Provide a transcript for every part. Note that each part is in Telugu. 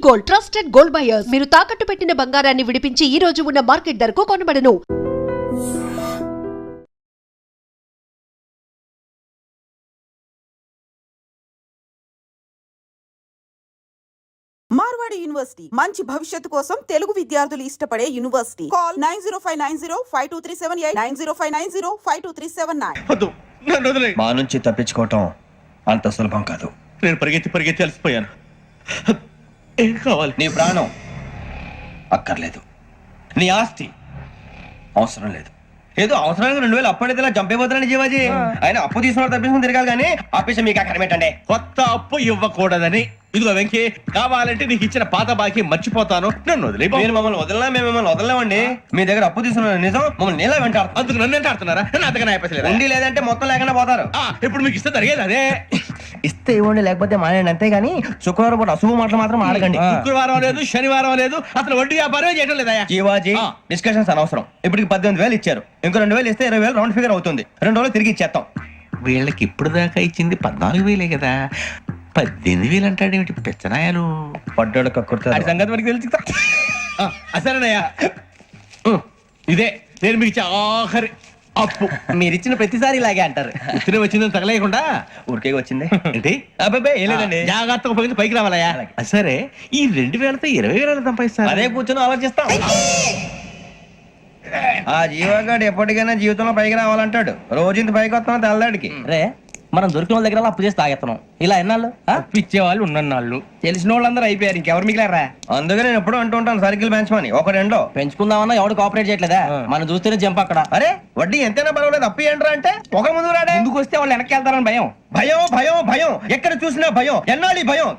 Gold, trusted gold buyers. మీరు తాకట్టు పెట్టిన బంగారాన్ని విడిపించి ఈ రోజు ఉన్న మార్కెట్ ధరకు కొనబడను. మార్వాడి యూనివర్సిటీ మంచి భవిష్యత్తు కోసం తెలుగు విద్యార్థులు ఇష్టపడే యూనివర్సిటీ. కాల్ 9059052378 9059052379. మా నుంచి తప్పించుకోవటం అంత సులభం కాదు. నేను పరిగెత్తి అలసిపోయాను. ఏం కావాలి? నీ ప్రాణం అక్కర్లేదు, నీ ఆస్తి అవసరం లేదు. ఏదో అవసరానికి 2000 అప్పటిలా చంపేపోతున్నాను జీవాజీ. ఆయన అప్పు తీసుకున్న తప్పించుకుని తిరగాలి కానీ ఆపేసి మీకు అక్కడ పెట్టండి. కొత్త అప్పు ఇవ్వకూడదని. ఇదిగో వెంకీ, కావాలంటే నీకు ఇచ్చిన పాత బాకీ మర్చిపోతాను, నన్ను వదిలే. మీరు మమ్మల్ని వదలనా? మేము మిమ్మల్ని వదలలేమండి. మీ దగ్గర అప్పు తీసుకున్న నిజం మమ్మల్ని నీలా వెంటాడు. అందుకు నన్ను ఎంత ఆడుతున్నారా? అంతగా అయిపోలేదు. ఉండి లేదంటే మొత్తం లేకుండా పోతారు. ఇప్పుడు మీకు ఇస్తే జరిగేది అదే. ఇస్తే ఇవ్వండి, లేకపోతే మానేయండి. అంతేగాని శుక్రవారం పూట అశుభ మాటలు మాత్రం ఆడకండి. శుక్రవారం లేదు, శనివారం లేదు, అసలు వడ్డీ వ్యాపారం చేయడం లేదా? జీవాజీ, డిస్కషన్స్ అనవసరం. ఇప్పటికి 18,000 ఇచ్చారు, ఇంకో 2,000 ఇస్తే 20,000 రౌండ్ ఫిగర్ అవుతుంది. 2 రోజులు తిరిగి ఇచ్చేస్తాం. వీళ్ళకి ఇప్పుడు దాకా ఇచ్చింది 14,000 కదా, 18,000 అంటాడేమిటి పెచ్చనాయాలు? పడ్డాడు కక్కుర్తాడు. సంగతి మనకి తెలుసు. అసలేనయ్యా, ఇదే నేను మీకు ఇచ్చే ఆఖరి అప్పు. మీరు ఇచ్చిన ప్రతిసారి ఇలాగే అంటారు. ఇతనే వచ్చిందని తగలేయకుండా ఊరికే వచ్చింది ఏంటి? అబ్బాయి ఏం లేదండి. జాగ్రత్తగా ఉపయోగించి పైకి రావాలయ్యా. సరే, ఈ 2,000తో 20,000 సంపాదిస్తారు. అదే కూర్చొని ఆలోచిస్తాం. ఆ జీవగాడు ఎప్పటికైనా జీవితంలో పైకి రావాలంటాడు. రోజు ఇంత పైకి వస్తాం తెల్లడికి. రే, మనం దొరికిన వాళ్ళ దగ్గర అప్పు చేసి తాగెత్తనం. ఇలా ఎన్నాళ్ళు ఇచ్చే వాళ్ళు ఉన్నన్నాళ్ళు తెలిసిన వాళ్ళందరూ అయిపోయారు, ఇంకెవరు మిగిలారా? అందుకే నేను ఎప్పుడూ అంటూ ఉంటాను, సర్కిల్ బెంచ్ మని ఒక రెండో పెంచుకుందామన్నా ఎవడు కోఆపరేట్ చేయట్లేదా? మనం చూస్తేనే జంప్ అక్కడ. అరే వడ్డీ ఎంతైనా పర్వాలేదు, అప్పు ఏంట్రా అంటే ఒక ముందు రాడే. ముందుకు వస్తే వాళ్ళు వెనక్కి వెళ్తారని భయం. భయం భయం భయం, ఎక్కడ చూసినా భయం. ఎన్నాళ్ళు భయం?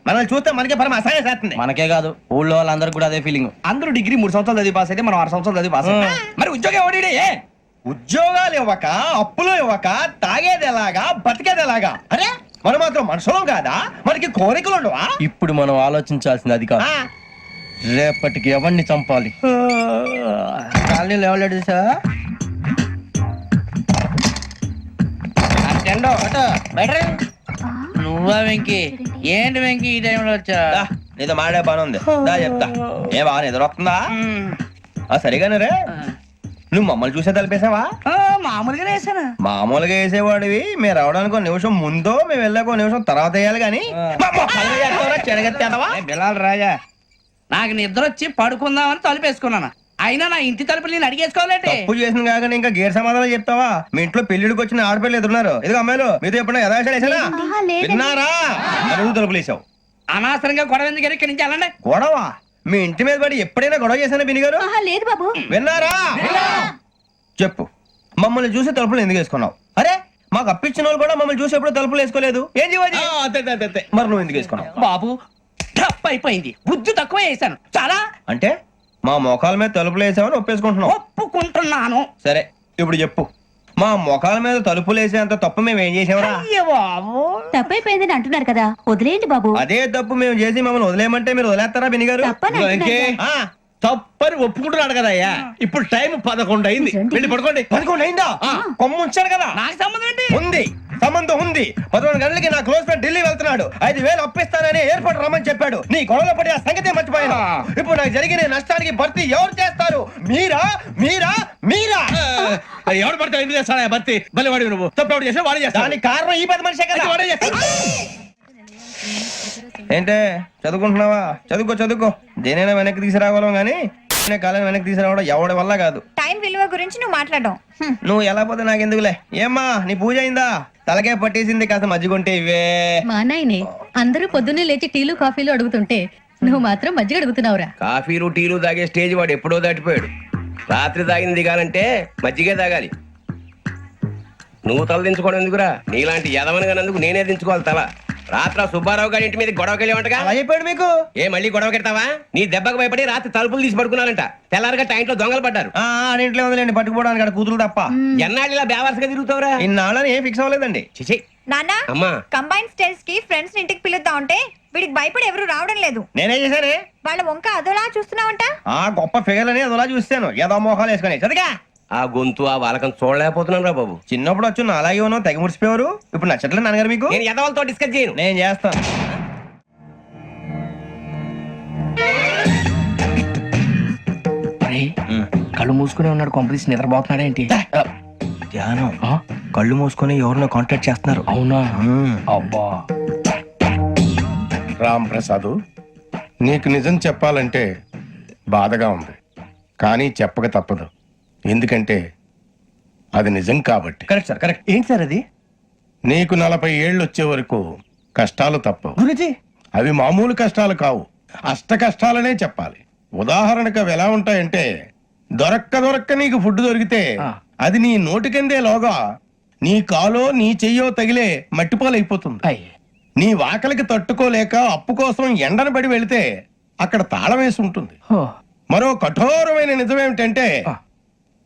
మనల్ని చూస్తే మనకే పరమ అసహాయం చేస్తుంది. మనకే కాదు, ఊళ్ళో వాళ్ళందరూ కూడా అదే ఫీలింగ్. అందరూ డిగ్రీ 3 సంవత్సరాలు చదివి పాస్ అయితే మనం 6 సంవత్సరాలు చదివి పాస్. మరి ఉద్యోగం ఎవడి? ఉద్యోగాలు ఇవ్వక, అప్పులు ఇవ్వక, తాగేది ఎలాగా, బతికేది ఎలాగా? అరే మనం మాత్రం మనుషులం కాదా? మనకి కోరికలు ఉండవా? ఇప్పుడు మనం ఆలోచించాల్సింది అది కాదు, రేపటికి ఎవరిని చంపాలి. కాలనీలో ఎవరు సార్? నువ్వా వెంకీ? ఏంటి వెంకీ ఈ టైంలో వచ్చా? నీతో మాడే పని ఉంది, దా చెప్తా. ఏ బాగా నిద్ర వస్తుందా? సరిగానే రే, నువ్వు మమ్మల్ని చూసే తలిపేసావా? మామూలుగానే వేసాను. మామూలుగా వేసేవాడివి. మేము రావడానికి 1 నిమిషం ముందో, మేము వెళ్ళాక 1 నిమిషం తర్వాత వేయాలి కానీ బిలాల్ రాజా, నాకు నిద్ర వచ్చి పడుకుందామని తలుపేసుకున్నాను. అయినా నా ఇంటి తలుపులు నేను అడిగేసుకోవాలంటే తప్పు చేసిన కాక ఇంకా గేర్ సమాధానం చెప్తావా? మీ ఇంట్లో పెళ్లిడికి వచ్చిన ఆడపిల్లలు ఎదురున్నారు. ఇదిగో అమ్మాయిలు, మీతో ఎప్పుడైనా యథాశాలు వేసానా? విన్నారా? అడుగు తలుపులు వేసావు. అనవసరంగా గొడవ ఎందుకు ఇక్కడి నుంచి వెళ్ళండి. గొడవ? మీ ఇంటి మీద పడి ఎప్పుడైనా గొడవ చేశానా బిని గారు? లేదు బాబు. విన్నారా? చెప్పు, మమ్మల్ని చూసి తలుపులు ఎందుకు వేసుకున్నావు? అరే మాకు అప్పించిన వాళ్ళు కూడా మమ్మల్ని చూసి ఎప్పుడు తలుపులు వేసుకోలేదు. ఏం చేయాలి? మరి నువ్వు ఎందుకు వేసుకున్నావు? బాబు టప్ అయిపోయింది, బుద్ధి తక్కువ వేసాను చాలా. అంటే మా మొఖాల మీద తలుపులు వేసామని ఒప్పేసుకుంటున్నావు? ఒప్పుకుంటున్నాను. సరే ఇప్పుడు చెప్పు, మా మొఖాల మీద తలుపులు వేసేంత తప్పు మేము ఏం చేసామరా? బాబు తప్పైపోయిందని అంటున్నారు కదా, వదిలేయండి బాబు. అదే తప్పు మేము చేసి మమ్మల్ని వదిలేయమంటే మీరు వదిలేస్తారా బిని గారు? తప్పని ఒప్పుకుంటున్నాడు కదా అయ్యా. ఇప్పుడు టైం 11 అయింది, వెళ్ళి పడుకోండి. 11 అయిందా? కొమ్ము ఉంచాడు కదా. నాకు సంబంధం ఏంటి? ఉంది, సంబంధం ఉంది. 11 గంటలకి నా క్లోజ్ ఫ్రెండ్ ఢిల్లీ వెళ్తున్నాడు. 5,000 అప్పిస్తానని ఎయిర్పోర్ట్ రమ్మని చెప్పాడు. నీ గొడవలో పడి ఆ సంగతే మర్చిపోయాను. ఇప్పుడు నాకు జరిగిన నష్టానికి భర్తీ ఎవరు చేస్తారు? మీరా మీరా మీరా? ఎవడు పడితే ఎందుకు చేస్తాడా భర్తీ? మళ్ళీ వాడి నువ్వు తప్పు ఎవడు చేసా వాడే చేస్తా. దానికి కారణం ఈ 10 మనిషే కదా. వాడే చేస్తా. ఏంటే చదువుకుంటున్నావా? చదువుకో. దేనైనా వెనక్కి తీసుకురావాలం గానీ కాలం వెనక్కి తీసుకురావడం ఎవడి వల్ల కాదు. టైం విలువ గురించి నువ్వు మాట్లాడడం. నువ్వు ఎలా పోతే నాకు ఎందుకులే. ఏమ్మా నీ పూజ అయిందా? తలకే పట్టేసింది, కాస్త మజ్జిగుంటే ఇవే. మా నాయనే అందరూ పొద్దున్నే లేచి టీలు కాఫీలు అడుగుతుంటే నువ్వు మాత్రం మజ్జిగ అడుగుతున్నావురా. కాఫీలు టీలు తాగే స్టేజ్ వాడు ఎప్పుడో దాటిపోయాడు. రాత్రి తాగింది దిగాలంటే మజ్జిగే తాగాలి. నువ్వు తల దించుకోవడం ఎందుకురా? నీలాంటి యదవనగానందుకు నేనే దించుకోవాలి తల. రాత్ర సుబ్బారావు గారి ఇంటి మీద గొడవకి వెళ్ళేవంటగా. అలా చెప్పాడు మీకు? ఏ మళ్ళీ గొడవ కెడతావా? నీ దెబ్బకు భయపడి రాత్రి తలుపులు తీసి పడుకున్నారంట. తెల్లారగా టైంట్లో దొంగలు పడ్డారు. ఇంట్లో ఉందిలేండి, పట్టుకుపోవడానికి అక్కడ కూతురు తప్ప. ఎన్నాళ్ళు ఇలా బేవర్స్గా తిరుగుతావురా? ఇన్నాళ్ళని ఏం ఫిక్స్ అవ్వలేదండి. చిచి నాన్న, అమ్మా, కంబైన్ స్టైల్స్ కి ఫ్రెండ్స్ ఇంటికి పిలుద్దాం అంటే వీడికి భయపడి ఎవరు రావడం లేదు. నేనే చేశానే? వాళ్ళ వంక అదోలా చూస్తున్నావంట. గొప్ప ఫిగర్ అని అదోలా చూస్తాను. ఏదో మోహాలు వేసుకొని చదిగా ఆ గొంతు ఆ వాలకం చూడలేకపోతున్నాను రా బాబు. చిన్నప్పుడు వచ్చి నా అలాగే ఉన్నావు, తెగ ముడిచిపోయారు. ఇప్పుడు నచ్చట్లేదు నాన్నగారు మీకు? నేను యదవలతో డిస్కస్ చేయను. నేను చేస్తాను. మూసుకునే ఉన్నాడు, కొంపదీసి నిద్రపోతున్నాడు ఏంటి? ధ్యానం కళ్ళు మూసుకొని ఎవరినో కాంటాక్ట్ చేస్తున్నారు. అవునా? అబ్బా. రామ్ ప్రసాద్, నీకు నిజం చెప్పాలంటే బాధగా ఉంది, కానీ చెప్పక తప్పదు. ఎందుకంటే అది నిజం కాబట్టి. Correct sir, correct. ఏంటి సార్ అది? నీకు 40 ఏళ్ళు వచ్చే వరకు కష్టాలు తప్పవు. గురుజీ, అవి మామూలు కష్టాలు కావు, అష్ట కష్టాలనే చెప్పాలి. ఉదాహరణకు అవి ఎలా ఉంటాయంటే, దొరక్క నీకు ఫుడ్ దొరికితే అది నీ నోటికెందే లోగా నీ కాలో నీ చెయ్యో తగిలే మట్టిపాలైపోతుంది. నీ వాకలికి తట్టుకోలేక అప్పు కోసం ఎండను పడి వెళితే అక్కడ తాళం వేసి ఉంటుంది. మరో కఠోరమైన నిజమేమిటంటే,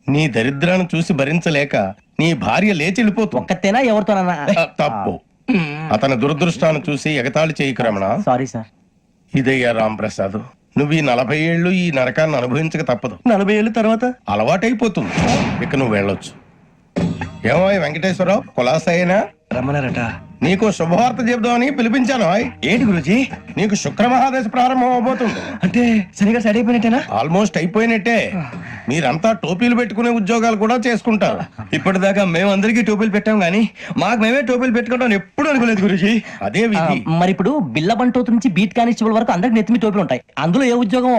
నీ దరిద్రాన్ని చూసి భరించలేక నీ భార్య లేచి వెళ్ళిపోతుంది. ఒక్కతేనా ఎవరితోనన్నా? తప్పు. అతని దురదృష్టాన్ని చూసి ఎగతాళి చేయకు రమణ. Sorry sir. ఇదయ్యా రాంప్రసాద్, నువ్వు ఈ 40 ఏళ్ళు ఈ నరకాన్ని అనుభవించక తప్పదు. 40 ఏళ్ళ తర్వాత అలవాటైపోతుంది. ఇక నువ్వు వెళ్ళొచ్చు. ఏమో వెంకటేశ్వరరావు, కులాసైనా రమ్మన్నారట. నీకు శుభవార్త చెబుదామని పిలిపించాను. ఏంటి గురుజీ? నీకు శుక్రమహాదశ ప్రారంభం అవబోతుంది. అంటే సరిగా సెట్ అయిపోయినట్టేనా? ఆల్మోస్ట్ అయిపోయినట్టే. మీరంతా టోపీలు పెట్టుకునే ఉద్యోగాలు కూడా చేసుకుంటారు. ఇప్పటిదాకా మేమందరికీ టోపీలు పెట్టాం గానీ మాకు మేమే టోపీలు పెట్టుకుంటాం ఎప్పుడు అనుకోలేదు గురుజీ. అదే విధి. మరి ఇప్పుడు బిల్ల బంటోతు నుంచి బీట్ కానిస్టేబుల్ వరకు అందరికి నెత్తిమి టోపీలు ఉంటాయి. అందులో ఏ ఉద్యోగం?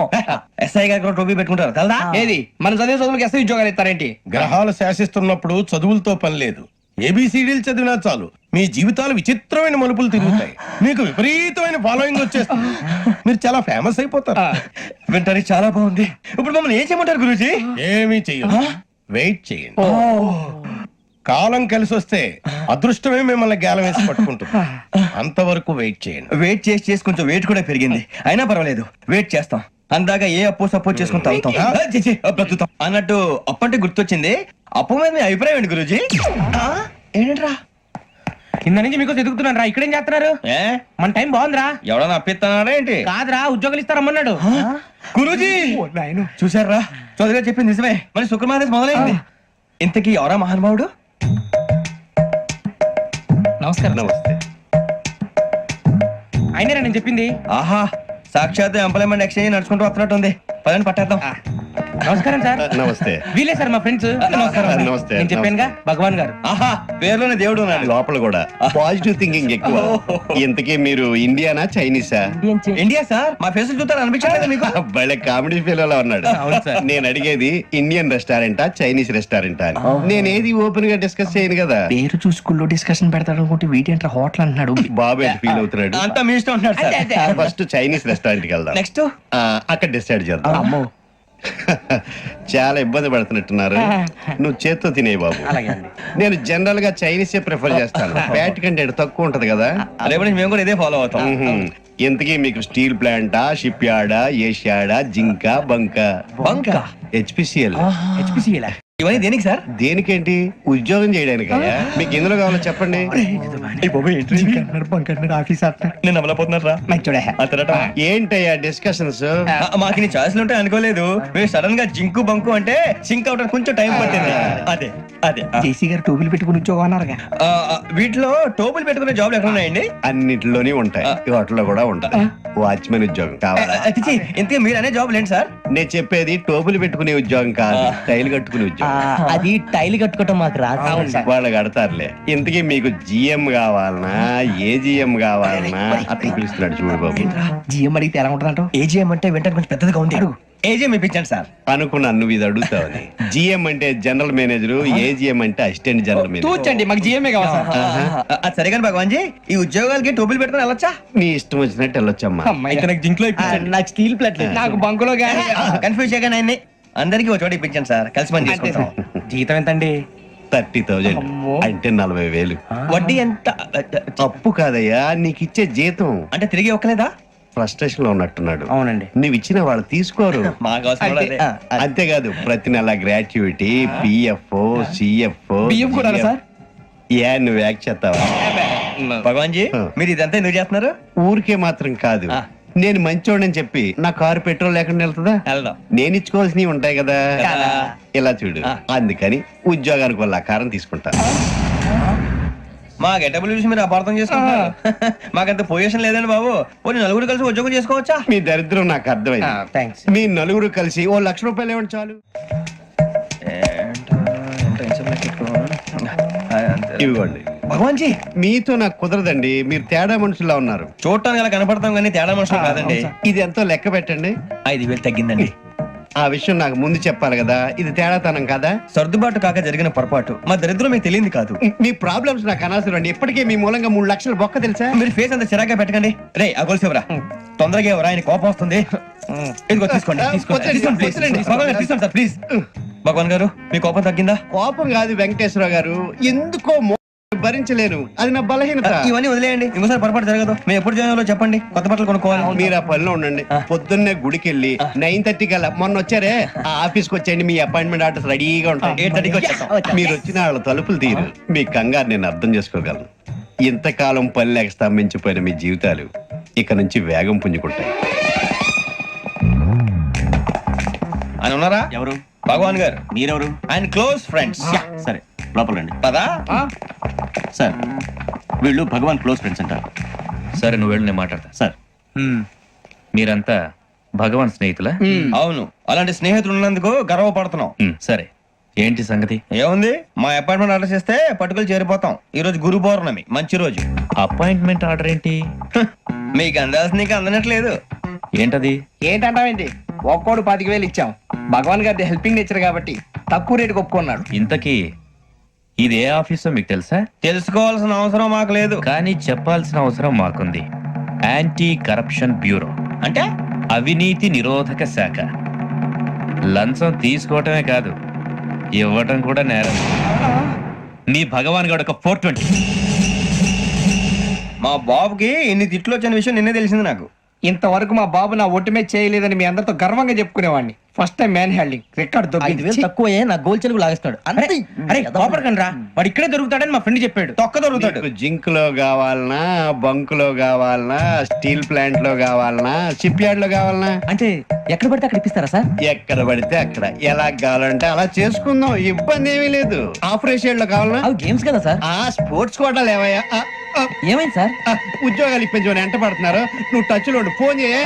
ఎస్ఐ గారు కూడా టోపీ పెట్టుకుంటారు తెలదా? ఏది మన చదివే చదువులకు ఎస్ఐ ఉద్యోగాలు ఇస్తారేంటి? గ్రహాలు శాసిస్తున్నప్పుడు చదువులతో పని లేదు. ఏబిసిడీలు చదివినా చాలు మీ జీవితాలు విచిత్రమైన మలుపులు తిరుగుతాయి. మీకు విపరీతమైన ఫాలోయింగ్ వచ్చేస్తుంది. మీరు చాలా ఫేమస్ అయిపోతారు. వింటానికి చాలా బాగుంది. ఇప్పుడు మమ్మల్ని ఏం చేయమంటారు గురూజీ? ఏమీ చెయ్యదు, వెయిట్ చేయండి. కాలం కలిసి వస్తే అదృష్టమే మిమ్మల్ని గేలం వేసి పట్టుకుంటుంది. అంతవరకు వెయిట్ చేయండి. వెయిట్ చేసి కొంచెం వెయిట్ కూడా పెరిగింది. అయినా పర్వాలేదు, వెయిట్ చేస్తాం. అందాక ఏ అప్పు సపోర్ట్ చేసుకుని తాగుతాం. బ్రతుకుతాం అన్నట్టు అప్పు అంటే గుర్తొచ్చింది. అప్పు మీద మీ అభిప్రాయం ఏంటి గురూజీ? ఏంటరా కింద నుంచి మీకు ఎదుగుతున్నాను రా. ఇక్కడేం చేస్తున్నారు? మన టైం బాగుందిరా. ఎవడన్నా అప్పిస్తున్నారా ఏంటి? కాదురా, ఉద్యోగాలు ఇస్తారమ్మన్నాడు గురూజీ. చూసారా, చౌదరిగా చెప్పింది నిజమే. మరి శుక్రమాదేశ్ మొదలైంది. ఇంతకీ ఎవరా మహానుభావుడు? నమస్కారం. నమస్తే. అయినరా నేను చెప్పింది? ఆహా, సాక్షాత్ ఎంప్లాయ్మెంట్ ఎక్స్చేంజ్ నడుచుకుంటూ వస్తున్నట్టు ఉంది. పదండి పట్టేద్దాం. నమస్కారం సార్. నమస్తే. వీలే సార్ మా ఫ్రెండ్స్. నమస్కారం. నమస్తే. నేను చెప్పానుగా, భగవాన్ గారు. ఆహా, పేర్లోనే దేవుడు ఉన్నాడు. లోపల కూడా పాజిటివ్ థింకింగ్ ఎక్కువ. ఇంతకీ మీరు ఇండియానా చైనీసా? India sir. మా ఫేస్ చూస్తారు అనిపించలేదు మీకు? భలే కామెడీ ఫీల్ అలా ఉన్నాడు. అవును సార్. నేను అడిగేది ఇండియన్ రెస్టారెంటా చైనీస్ రెస్టారెంటా అని. నేనేది ఓపెన్ గా డిస్కస్ చేయను కదా. పేరు చూసుకుల్లో డిస్కషన్ పెడతాడు అనుకుంటే వీటేంట్రా హోటల్ అంటున్నాడు. బాబు ఎట్ ఫీల్ అవుతున్నాడు. అంతా మీ ఇష్టం ఉంటున్నాడు సార్. ఫస్ట్ చైనీస్ రెస్టారెంట్ కి వెళ్దాం. నెక్స్ట్ అక్కడ డిసైడ్ చేద్దాం. అమ్మో, చాలా ఇబ్బంది పడుతున్నట్టున్నారు. నువ్వు చేత్తో తినే బాబు. నేను జనరల్ గా చైనీసే ప్రిఫర్ చేస్తాను. ఫ్యాట్ కంటెంట్ తక్కువ ఉంటది కదా. రేపు నుంచి మేము కూడా ఇదే ఫాలో అవుతాం. ఇంతకీ మీకు స్టీల్ ప్లాంటా, షిప్ యార్డా, ఏషియాడా, జింక, బంకా? బంకా? హెచ్పిసిఎల్. హెచ్పిసిఎల్ ఇవన్నీ దేనికి సార్? దేనికేంటి? ఉద్యోగం చేయడానికి. మీకు ఎందులో కావాలో చెప్పండి. నేను అమలపోతున్నారా? ఏంటయ్యా డిస్కషన్స్? మాకు నీ ఛాయిస్లు ఉంటాయి అనుకోలేదు. మీరు సడన్ గా జింకు బంకు అంటే సింక్ అవడానికి కొంచెం టైం పట్టింది. అదే అదే జేసీ గారు టోపీలు పెట్టుకుని ఉద్యోగం అన్నారుగా. వీటిలో టోపులు పెట్టుకునే జాబ్లు ఎక్కడ ఉన్నాయండి? అన్నిటిలోనే ఉంటాయి, వాటిలో కూడా ఉంటాయి. వాచ్మెన్ ఉద్యోగం కావాలా? ఇంతకీ మీరు అనే జాబ్ ఏంటి సార్? నేను చెప్పేది టోపులు పెట్టుకునే ఉద్యోగం కాదు, టైల్ కట్టుకునే ఉద్యోగం. అది టైల్ కట్టుకోవటం మాకు రాదు. వాళ్ళు కడతారులే. ఇంతకీ మీకు జిఎం కావాలనా, ఏజిఎం కావాలనా? అతను పిలుస్తున్నాడు చూడు బాబు. జిఎం అడిగితే ఎలా ఉంటుందంట? ఏజీఎం అంటే వెంటనే కొంచెం పెద్దదిగా ఉంది. ఏజీఎం ఇప్పించండి సార్. అనుకున్నాను నువ్వు ఇది అడుగుతావని. జిఎం అంటే జనరల్ మేనేజర్, ఏజిఎం అంటే అసిస్టెంట్ జనరల్ మేనేజర్. తూచండి, మాకు జిఎంఏ కావాలి సార్. అది సరే కానీ భగవాన్ జీ, ఈ ఉద్యోగాలకి టోపులు పెట్టుకుని వెళ్ళొచ్చా? నీ ఇష్టం వచ్చినట్టు వెళ్ళొచ్చమ్మా. నాకు జింక్లో నాకు స్టీల్ ప్లేట్ నాకు బంకులో గానీ కన్ఫ్యూజ్ చేయగానే ఆయన్ని అందరికీ ఒక చోట ఇప్పించండి సార్. కలిసి పని చేసుకుంటాం. జీతం ఎంతండి? 30,000 అంటే 40,000. వడ్డీ ఎంత? అప్పు కాదయ్యా, నీకు ఇచ్చే జీతం. అంటే తిరిగి ఒక్కలేదా? ఫ్రస్ట్రేషన్ లో ఉన్నట్టున్నాడు. అవునండి. నువ్వు ఇచ్చిన వాళ్ళు తీసుకోరు. మాకు అవసరం కూడా అదే. అంతేకాదు ప్రతి నెల గ్రాట్యుటీ, పిఎఫ్, సిఎఫ్. బియ్యం కూడా సార్? ఏ నువ్వు యాక్ట్ చేస్తావా? భగవాన్ జీ, మీరు ఇదంతా ఎందుకు చేస్తున్నారు? ఊరికే మాత్రం కాదు, నేను మంచోడని చెప్పి నా కారు పెట్రోల్ లేకుండా వెళ్తుందా? వెళ్దాం. నేను ఇచ్చుకోవాల్సినవి ఉంటాయి కదా. ఇలా చూడు, అందుకని ఉద్యోగానికి వాళ్ళ ఆకారం తీసుకుంటా. మా గెటబుల్ చూసి మీరు అపార్థం చేసుకుంటున్నారు. మాకంత పొజిషన్ లేదండి బాబు. పోనీ నలుగురు కలిసి ఉద్యోగం చేసుకోవచ్చా? మీ దరిద్రం నాకు అర్థమైంది. థ్యాంక్స్. మీ నలుగురు కలిసి 1,00,000 రూపాయలు ఇవ్వండి చాలు. ఇవ్వండి. భగవాన్ జీ మీతో నాకు కుదరదండి, మీరు తేడా మనుషుల్లా ఉన్నారు. చూడటానికి అలా కనపడతాం కానీ తేడా మనుషులు కాదండి. ఇది ఎంతో లెక్క పెట్టండి. 5,000 తగ్గిందండి. ఆ విషయం నాకు ముందు చెప్పాలి కదా, ఇది తేడాతనం కదా. సర్దుబాటు కాక జరిగిన పొరపాటు. మా దరిద్రం మీకు తెలియదు కాదు. మీ ప్రాబ్లమ్స్ నాకు అనవసరం అండి. ఇప్పటికే మీ మూలంగా 3 లక్షలు బొక్క తెలుసా. మీరు ఫేస్ అంత చిరాగ్గా పెట్టకండి. రే ఆ గొలుసేవరా, తొందరగా ఎవరా, ఆయన కోపం వస్తుంది. ఇదిగో తీసుకోండి, తీసుకోండి, తీసుకోండి, please. భగవాన్ గారు తీసుకోండి సార్, ప్లీజ్. భగవాన్ గారు మీ కోపం తగ్గిందా? కోపం కాదు వెంకటేశ్వర గారు, ఎందుకో భరించలేను, అది నా బలహీనత. ఇవన్నీ వదిలేయండి, ఇంకోసారి పొరపాటు జరగదు. మేము ఎప్పుడు జాయిన్ చెప్పండి, కొత్త బట్టలు కొనుక్కోవాలి. మీరు ఆ పనిలో ఉండండి. పొద్దున్నే గుడికి వెళ్ళి 9:30 కల్లా, మొన్న వచ్చారే ఆ ఆఫీస్కి వచ్చేయండి. మీ అపాయింట్మెంట్ ఆర్డర్స్ రెడీగా ఉంటాయి. 8:30కి వచ్చేస్తాం. మీరు వచ్చిన వాళ్ళ తలుపులు తీరు. మీ కంగారు నేను అర్థం చేసుకోగలను. ఇంతకాలం పని లేక స్తంభించిపోయిన మీ జీవితాలు ఇక నుంచి వేగం పుంజుకుంటాయి. ఆయన ఉన్నారా? ఎవరు? భగవాన్ గారు. మీరెవరు? ఆయన క్లోజ్ ఫ్రెండ్స్. సరే లోపల రండి. పదా సార్ వీళ్ళు భగవాన్ క్లోజ్ ఫ్రెండ్స్ అంటారు. సరే నువ్వు వెళ్ళు, నేను మాట్లాడతా. సార్ మీరంతా భగవాన్ స్నేహితులా? అవును, అలాంటి స్నేహితులు ఉన్నందుకు గర్వపడుతున్నాం. సరే ఏంటి సంగతి? ఏముంది, మా అపాయింట్మెంట్ ఆర్డర్ చేస్తే పట్టుకులు చేరిపోతాం. ఈ రోజు గురు పౌర్ణమి, మంచి రోజు. అపాయింట్మెంట్ ఆర్డర్ ఏంటి? మీకు అందాల్సిన నీకు అందనట్లేదు. ఏంటది? ఏంటంటావేంటి? ఒక్కోడు 25,000 ఇచ్చాం. భగవాన్ గారి హెల్పింగ్ నేచర్ కాబట్టి తక్కువ రేటుకి ఒప్పుకున్నాడు. ఇంతకీ ఇది ఏ ఆఫీసో మీకు తెలుసా? తెలుసుకోవాల్సిన అవసరం మాకు లేదు, కానీ చెప్పాల్సిన అవసరం మాకుంది. యాంటీ కరప్షన్ బ్యూరో, అంటే అవినీతి నిరోధక శాఖ. లంచం తీసుకోవటమే కాదు, ఇవ్వటం కూడా నేరం. మీ భగవాన్ గారు ఒక 420. మా బాబుకి ఇన్ని తిట్లు వచ్చిన విషయం నిన్నే తెలిసింది నాకు. ఇంతవరకు మా బాబు నా ఒట్టుమే చేయలేదని మీ అందరితో గర్వంగా చెప్పుకునేవాడిని. First time man handing record తక్కువ నా గోల్ చెలుగు లాగేస్తాడు. అరే కోపడకండి రా, వాడు ఇక్కడే దొరుకుతాడని మా ఫ్రెండ్ చెప్పాడు. తొక్క దొరుకుతాడు. జింక్ లో కావాలనా, బంక్ లో కావాలనా, స్టీల్ ప్లాంట్ లో కావాలనా, షిప్ యార్డ్ లో కావాలనా? అంటే ఎక్కడ పడితే అక్కడ ఇప్పిస్తారా సార్? ఎక్కడ పడితే అక్కడ, ఎలా కావాలంటే అలా చేసుకుందాం, ఇబ్బంది ఏమీ లేదు. ఆపరేషన్ లో కావాలనా? గేమ్స్ కదా సార్. ఆ స్పోర్ట్స్ కోటాలు ఏవయ్యా? ఏమైంది సార్? ఉద్యోగాలు ఇప్పించమని ఎంట పడుతున్నారు. నువ్వు టచ్ లో ఫోన్ చేయ.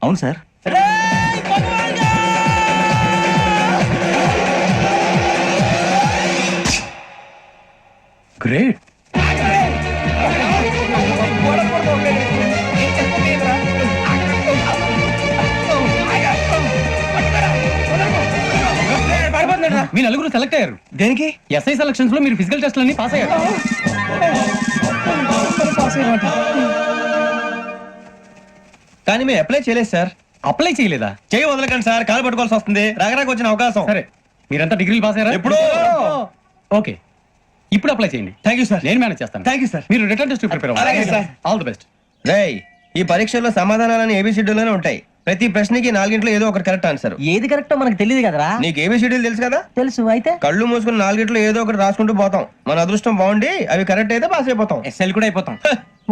అవును సార్. గ్రేట్. మీ నలుగురు సెలెక్ట్ అయ్యారు. దేనికి? ఎస్ఐ సెలక్షన్స్ లో మీరు ఫిజికల్ టెస్ట్ అన్ని పాస్ అయ్యారు. కానీ మేము అప్లై చేయలేదు సార్. అప్లై చేయలేదా? చేయి వదలకండి సార్, కాలు పట్టుకోవాల్సి వస్తుంది. రాగరాకు వచ్చిన అవకాశం. సరే మీరంతా డిగ్రీలు పాస్ అయ్యారా? ఎప్పుడో. ఓకే, ఇప్పుడు అప్లై చేయండి. Thank you sir. నేను మేనేజ్ చేస్తాను. Thank you sir. మీరు రిటర్న్ టెస్ట్ ప్రిపేర్ అలాగే అవ్వండి. సార్. All the best. రేయ్, ఈ పరీక్షల్లో సమాధానాలని ఏబిసిడ్యూల్లోనే ఉంటాయి. ప్రతి ప్రశ్నకి 4 ఏదో ఒకటి కరెక్ట్ ఆన్సర్. ఏది కరెక్టో మనకు తెలియదు కదరా. నీకు ఏబిసిడ్యూల్ తెలుసు కదా? తెలుసు. అయితే కళ్ళు మూసుకుని 4 ఏదో ఒకటి రాసుకుంటూ పోతాం. మన అదృష్టం బాగుండి అవి కరెక్ట్ అయితే పాస్ అయిపోతాం. ఎస్ఎల్ కూడా అయిపోతాం.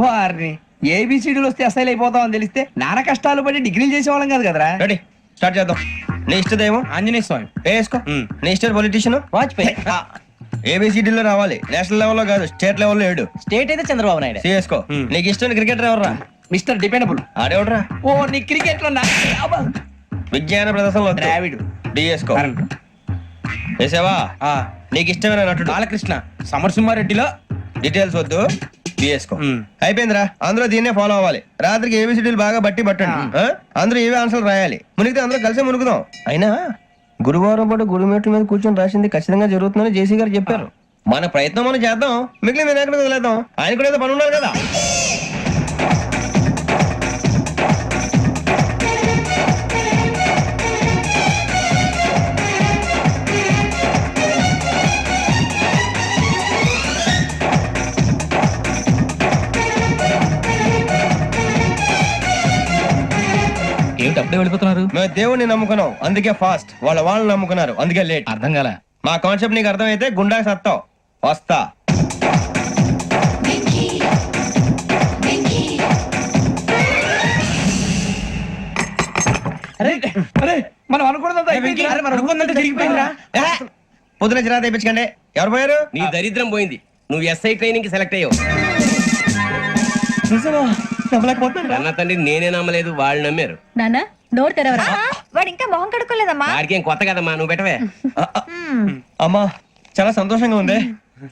వారిని ఏబిసిడీలు వస్తే అసైల్ అయిపోతాం అని తెలిస్తే నాన్న కష్టాలు పడి డిగ్రీలు చేసేవాళ్ళం కాదు కదరా. రెడీ, స్టార్ట్ చేద్దాం. నీ ఇష్టదేమో ఆంజనేయ స్వామి. వేసుకో. నీ ఇష్ట పొలిటీషియన్ వాజ్పేయి. ఏబిసిడీలో రావాలి, నేషనల్ లెవెల్లో కాదు, స్టేట్ లెవెల్లో ఏడు. స్టేట్ అయితే చంద్రబాబు నాయుడు. సిఎస్కో. నీకు ఇష్టం క్రికెటర్ ఎవర్రా? Mister dependable. ఆడేవడరా? ఓ నీ క్రికెట్ లో విజ్ఞాన ప్రదర్శనలో ద్రావిడ్. డిఎస్కో. వేసావా? నీకు ఇష్టమైన నటుడు? బాలకృష్ణ. సమరసింహారెడ్డిలో డీటెయిల్స్ వద్దు, బిఎస్కో. అయిపోయిందిరా, అందరూ దీన్నే ఫాలో అవ్వాలి. రాత్రికి ఏబిసిడీలు బాగా బట్టి పట్టండి. అందరూ ఏవే ఆన్సర్లు రాయాలి. మునిగితే అందరూ కలిసి మునుగుదాం. అయినా గురువారం పాటు గురుమేట్ల మీద కూర్చొని రాసింది ఖచ్చితంగా జరుగుతుందని జేసీ గారు చెప్పారు. మన ప్రయత్నం మనం చేద్దాం, మిగిలిన వినాయకుడు వదిలేద్దాం. ఆయన కూడా ఏదో పని ఉండాలి కదా. ఏమిటి అప్పుడే వెళ్ళిపోతున్నారు? మేము దేవుడిని నమ్ముకున్నాం, అందుకే ఫాస్ట్. వాళ్ళని నమ్ముకున్నారు, అందుకే లేట్. అర్థం కాల. మా కాన్సెప్ట్ నీకు అర్థమైతే గుండా సత్తావు. వస్తా. మనం అనుకున్నదంతా జరిగిపోయిందిరా. పొద్దున చిరా తెప్పించకండి. ఎవరు పోయారు? నీ దరిద్రం పోయింది. నువ్వు ఎస్ఐ ట్రైనింగ్ కి సెలెక్ట్ అయ్యావు. అన్న తండ్రి నేనే నమ్మలేదు, వాళ్ళు నమ్మారు. నాన్న నోరు తెరవరా. వాడు ఇంకా మొహం కడుక్కోలేదమ్మా. వాడికి ఏం కొత్త కదమ్మా, నువ్వు పెట్టవే. అమ్మా చాలా సంతోషంగా ఉంది.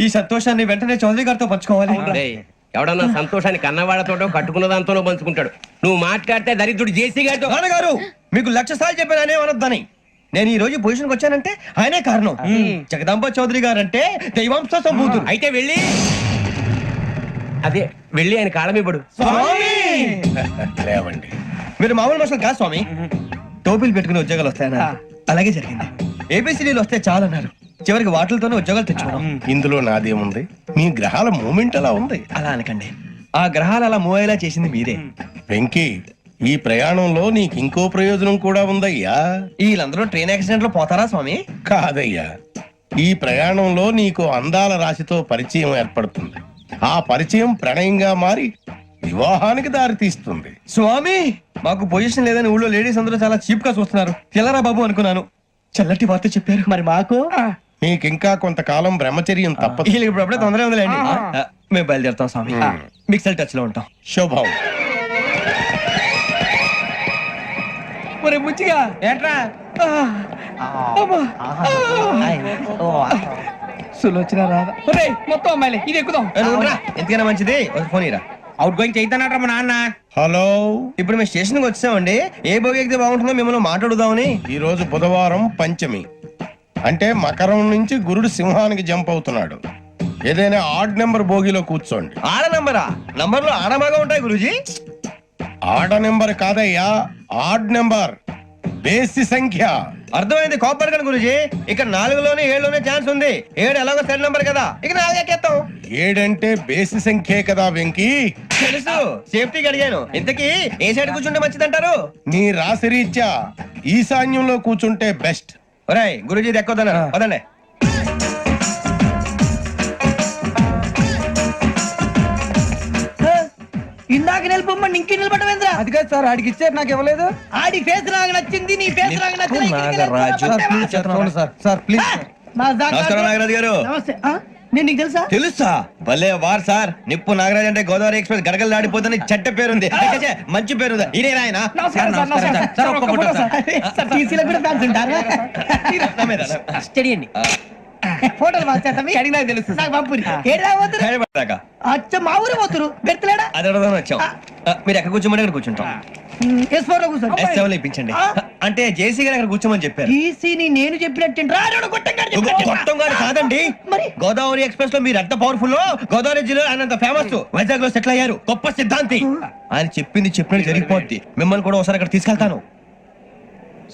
ఈ సంతోషాన్ని వెంటనే చౌదరి గారితో పంచుకోవాలి. డేయ్, ఎవడన్నా సంతోషాన్ని కన్నవాళ్లతోటో కట్టుకున్న దాంతోనో పంచుకుంటాడు. నువ్వు మాట్లాడితే దరిద్రుడు జేసీ గారితో. నాన్నగారు మీకు 1,00,000 సార్లు చెప్పాననే అనొద్దని. నేను ఈ రోజు పొజిషన్కి వచ్చానంటే ఆయనే కారణం. జగదాంబ చౌదరి గారు అంటే దైవాంశ సంభూతుడు. అయితే వెళ్ళి అదే వెళ్ళి ఆయన కాళ్ళమివ్వడు. లేవండి. మీరు మామూలు మనుషులు కాదు స్వామి. టోపీలు పెట్టుకుని ఉద్యోగాలు వస్తాయన్నారు, అలాగే జరిగింది. ఏబిసిడీలు వస్తే చాలన్నారు, చివరికి వాటిలతోనే ఉద్యోగాలు తెచ్చుకున్నాం. ఇందులో నాదేముంది? మీ గ్రహాల మూమెంట్ అలా ఉంది. అలా అనకండి, ఆ గ్రహాలు అలా మూవ్ అయ్యేలా చేసింది మీరే. వెంకీ, ఈ ప్రయాణంలో నీకు ఇంకో ప్రయోజనం కూడా ఉందయ్యా. వీళ్ళందరూ ట్రైన్ యాక్సిడెంట్ లో పోతారా స్వామి? కాదయ్యా, ఈ ప్రయాణంలో నీకు అందాల రాశితో పరిచయం ఏర్పడుతుంది. ఆ పరిచయం ప్రణయంగా మారి వివాహానికి దారితీస్తుంది. స్వామి మాకు పొజిషన్ లేదని ఊళ్ళో లేడీస్ అందరూ చాలా చీప్ గా చూస్తున్నారు. తెల్లరా బాబు అనుకున్నాను, చల్లటి వార్త చెప్పారు. మరి మాకు నీకింకా కొంతకాలం బ్రహ్మచర్యం తప్పదు. వీళ్ళకి ఇప్పుడు అప్పుడే తొందరగా ఉందిలేండి. మేము బయలుదేరుతాం స్వామి, మిక్సెల్ టచ్ లో ఉంటాం. శుభం. మరి ముచ్చిగా ఏంట్రా సులోచన రాదా? మొత్తం అమ్మాయిలే, ఇది ఎక్కుదాం. ఎందుకైనా మంచిది ఒక ఫోన్ ఇరా. అవుట్ గోయింగ్ చేద్దానట్రా మా నాన్న. హలో, ఇప్పుడు మేము స్టేషన్ కి వచ్చామండి. ఏ బోగి ఎక్కితే బాగుంటుందో మిమ్మల్ని మాట్లాడుదామని. ఈ రోజు బుధవారం పంచమి, అంటే మకరం నుంచి గురుడు సింహానికి జంప్ అవుతున్నాడు. ఏదైనా ఆడ్ నెంబర్ బోగిలో కూర్చోండి. ఆడ నంబరా? నంబర్లు ఆడమాగా ఉంటాయి గురూజీ. ఆడ నెంబర్ కాదయ్యా, ఆడ్ నెంబర్, బేసి సంఖ్య. అర్థమైంది, కోపడకండి గురూజీ. ఇక్కడ 4లోనే 7లోనే ఛాన్స్ ఉంది. 7 ఎలాగో సెల్ నంబర్ కదా, ఇక 4 ఎక్కేస్తాం. 7 అంటే బేసి సంఖ్యే కదా వెంకీ. తెలుసు, సేఫ్టీకి అడిగాను. ఇంతకీ ఏ సైడ్ కూర్చుంటే మంచిదంటారు? నీ రాశి రీత్యా ఈశాన్యంలో కూర్చుంటే బెస్ట్. ఒరేయ్ గురూజీ దెక్కొద్దన్నారు, పదండి. ఇందాక నిలబొమ్మని ఇంకే నిలబడమేంద్రా? అది కాదు సార్, ఆడికి ఇచ్చారు, నాకు ఇవ్వలేదు. ఆడి ఫేస్ నాకు నచ్చింది, నీ ఫేస్ నాకు నచ్చింది. నమస్కారం నాగరాజు గారు. నమస్తే. నేను నీకు తెలుసా? తెలుసా? భలే వార్ సార్. నిప్పు నాగరాజ్ అంటే గోదావరి ఎక్స్ప్రెస్ గడగలు దాడిపోతుంది చెడ్డ పేరుంది. మంచి పేరు ఇదే ఆయన. నమస్కారం సార్, నమస్కారం సార్. ఒక్క ఫోటో సార్. సార్ టీసీలో కూడా ఫ్యాన్స్ ఉంటారా? స్టడీ అండి. ఫోటోలు మార్చేస్తాం. అడిగి నాకు తెలుసు. నాకు పంపురి. ఏడా పోతురు? అచ్చ మా ఊరు పోతురు. పెడతలేడా? అది అడగదామని వచ్చాం. మీరు ఎక్కడ కూర్చోమని అక్కడ కూర్చుంటాం. S4 లో కూర్చోండి. S7 ఇప్పించండి. అంటే జేసీ గారు అక్కడ కూర్చోమని చెప్పారు. టీసీని నేను చెప్పినట్టు గొప్పం గారు కాదండి, గోదావరి ఎక్స్ప్రెస్ లో మీరు ఎంత పవర్ఫుల్, గోదావరి జిల్లా ఆయన ఫేమస్, వైజాగ్ లో సెటిల్ అయ్యారు, గొప్ప సిద్ధాంతి. ఆయన చెప్పింది చెప్పినట్టు జరిగిపోద్ది. మిమ్మల్ని కూడా ఒకసారి అక్కడ తీసుకెళ్తాను.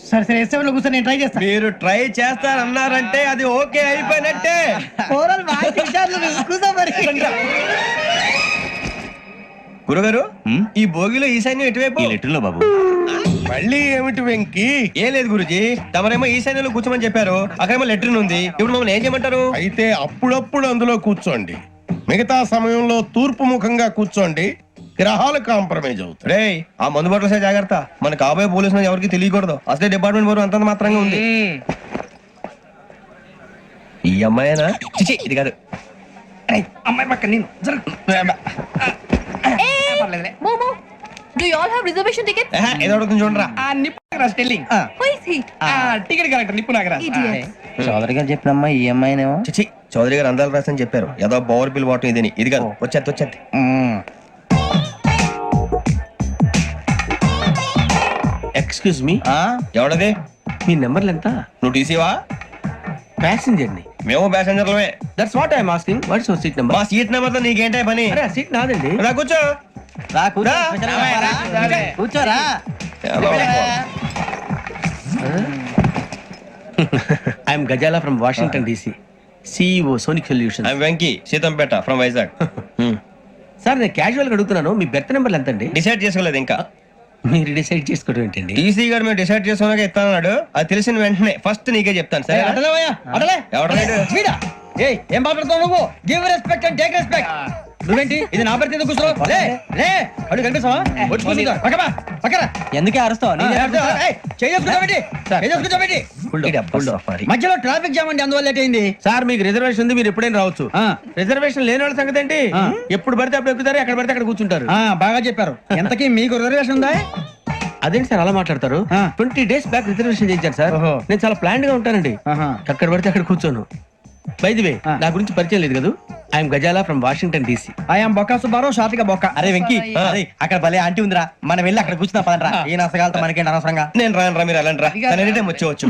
సరే సరే, S7 లో కూర్చొని నేను ట్రై చేస్తాను. మీరు ట్రై చేస్తారన్నారంటే అది ఓకే అయిపోయినట్టే. గురుగారు, ఈ భోగిలో ఈశాన్యం ఎటువైపు? ఈ లెటర్లో బాబు. మళ్ళీ ఏమిటి వెంకీ? ఏం లేదు గురుజీ, తమరేమో ఈశాన్యంలో కూర్చోమని చెప్పారు, అక్కడేమో లెటర్ ఉంది. ఇప్పుడు మమ్మల్ని ఏం చేయమంటారు? అయితే అప్పుడప్పుడు అందులో కూర్చోండి, మిగతా సమయంలో తూర్పు ముఖంగా కూర్చోండి. గ్రహాలు కాంప్రమైజ్ అవుతాయి. రే ఆ మందు బట్టలసే జాగ్రత్త. మన కాబోయే పోలీసులు ఎవరికి తెలియకూడదు. అసలే డిపార్ట్మెంట్ బోరు అంతంత మాత్రంగా ఉంది. ఈ అమ్మాయినా చిచి ఇది కాదు. అమ్మాయి పక్క నేను మోమో do you all have reservation ticket ఏదో అడుగుతుంది చూడరా. నిప్పు Nagaraj telling who is he ticket collector నిప్పు నాగరాజ్. చౌదరి గారు చెప్పినమ్మా ఈ అమ్మాయినేమో. చిచి చౌదరి గారు అందాలు రాసని చెప్పారు. ఏదో బోర్ బిల్ వాటం ఇదని. ఇది కాదు. వచ్చేది ఎక్స్క్యూజ్ మీ, ఎవడది? మీ నెంబర్లు ఎంత? నువ్వు టీసీవా? ప్యాసింజర్ ని. మేము ప్యాసెంజర్లమే. That's what I'm asking. What's your seat number? మా సీట్ నెంబర్ తో నీకేంటే పని? అరే సీట్ నాదండి. రా కూర్చో. కూర్చోరా. I'm Ghazala from Washington DC, CEO Sonic solution. I'm Venky Seethampeta from Vizag. Sir నేను క్యాజువల్ గా అడుగుతున్నాను, మీ బెర్త్ నెంబర్లు ఎంత అండి? డిసైడ్ చేసుకోలేదు ఇంకా. మీరు డిసైడ్ చేసుకోవడం ఏంటండి? టీసీ గారు మేము డిసైడ్ చేసుకున్నాక ఇస్తానన్నాడు. అది తెలిసిన వెంటనే ఫస్ట్ నీకే చెప్తాను. సరే ఏం మాట్లాడుతావు నువ్వు? Give respect and take respect. నువ్వేంటి ఇది నా పరిస్థితి కూర్చో. లే లే అడుగు కనిపిస్తావా? ఎందుకే అరుస్తావు? మధ్యలో ట్రాఫిక్ జామ్ అండి, అందువల్ల లేట్ అయింది. సార్ మీకు రిజర్వేషన్ ఉంది, మీరు ఎప్పుడైనా రావచ్చు. రిజర్వేషన్ లేని వాళ్ళ సంగతి ఏంటి? ఎప్పుడు పడితే అప్పుడు ఎక్కుతారు, ఎక్కడ పడితే అక్కడ కూర్చుంటారు. బాగా చెప్పారు. ఎంతకీ మీకు రిజర్వేషన్ ఉందా? అదేంటి సార్ అలా మాట్లాడతారు? 20 days బ్యాక్ రిజర్వేషన్ చేయించారు సార్. నేను చాలా ప్లాన్డ్ గా ఉంటానండి. ఎక్కడ పడితే అక్కడ కూర్చోను. బై ది వే నా గురించి పరిచయం లేదు కదా. I'm Ghazala from Washington DC. I'm Bokka Subbarao, షాతిక బొక్క. అరే వెంకీ అక్కడ భలే ఆంటీ ఉందిరా, మనం వెళ్ళి అక్కడ కూర్చున్నా పదరా. ఏ నసగాలతో మనకేంటి అనవసరంగా. నేను రాను రా, మీరు వెళ్ళండి రా. ఎనీ టైం వచ్చేవచ్చు.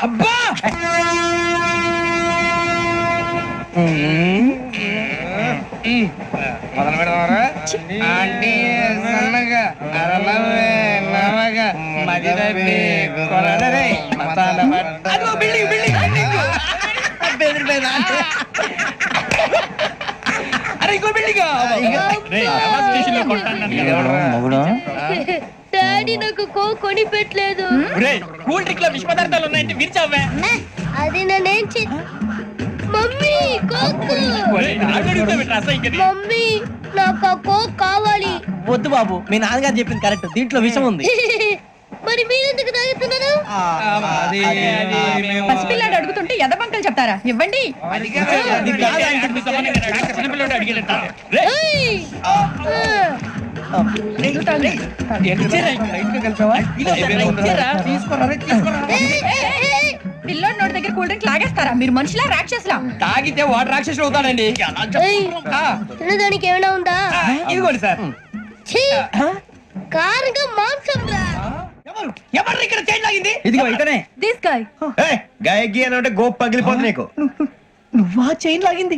అబ్బా మొదలు పెడదామరా? ఆంటీ సన్నగా అరలవే నవగా మదిరపి కొరడరే మసాలా పట్ట. అదో బిల్డింగ్ బిల్డింగ్ బిల్డింగ్. అరే ఇంకో బిల్డింగ్. డాడీ నాకు కోక్ కొని పెట్టలేదు. కూల్ డ్రింక్ లో విష పదార్థాలు ఉన్నాయంటే విరిచావే. అది నేనేం మమ్మీ కోక్. మమ్మీ నాకు ఆ కోక్ కావాలి. వద్దు బాబు, మీ నాన్నగారు చెప్పింది కరెక్ట్, దీంట్లో విషం ఉంది. మరి మీరెందుకు తాగుతున్నారు? పసిపిల్లాడు అడుగుతుంటే ఎదబంకలు చెప్తారా? ఇవ్వండి. పిల్లోడి నోటి దగ్గర కూల్ డ్రింక్ లాగేస్తారా? మీరు మనుషులా రాక్షసులా? తాగితే వాడు రాక్షసుడు అవుతాడండి. తినడానికి ఏమైనా ఉందా? ఇదిగోండి సార్. కారుగా మాంసం రా. ఎవరు ఇక్కడ చైన్ లాగింది? ఇదిగో ఇతనే. This guy. గాయకి అని అంటే గోప్ పగిలిపోతుంది నీకు. నువ్వా చైన్ లాగింది?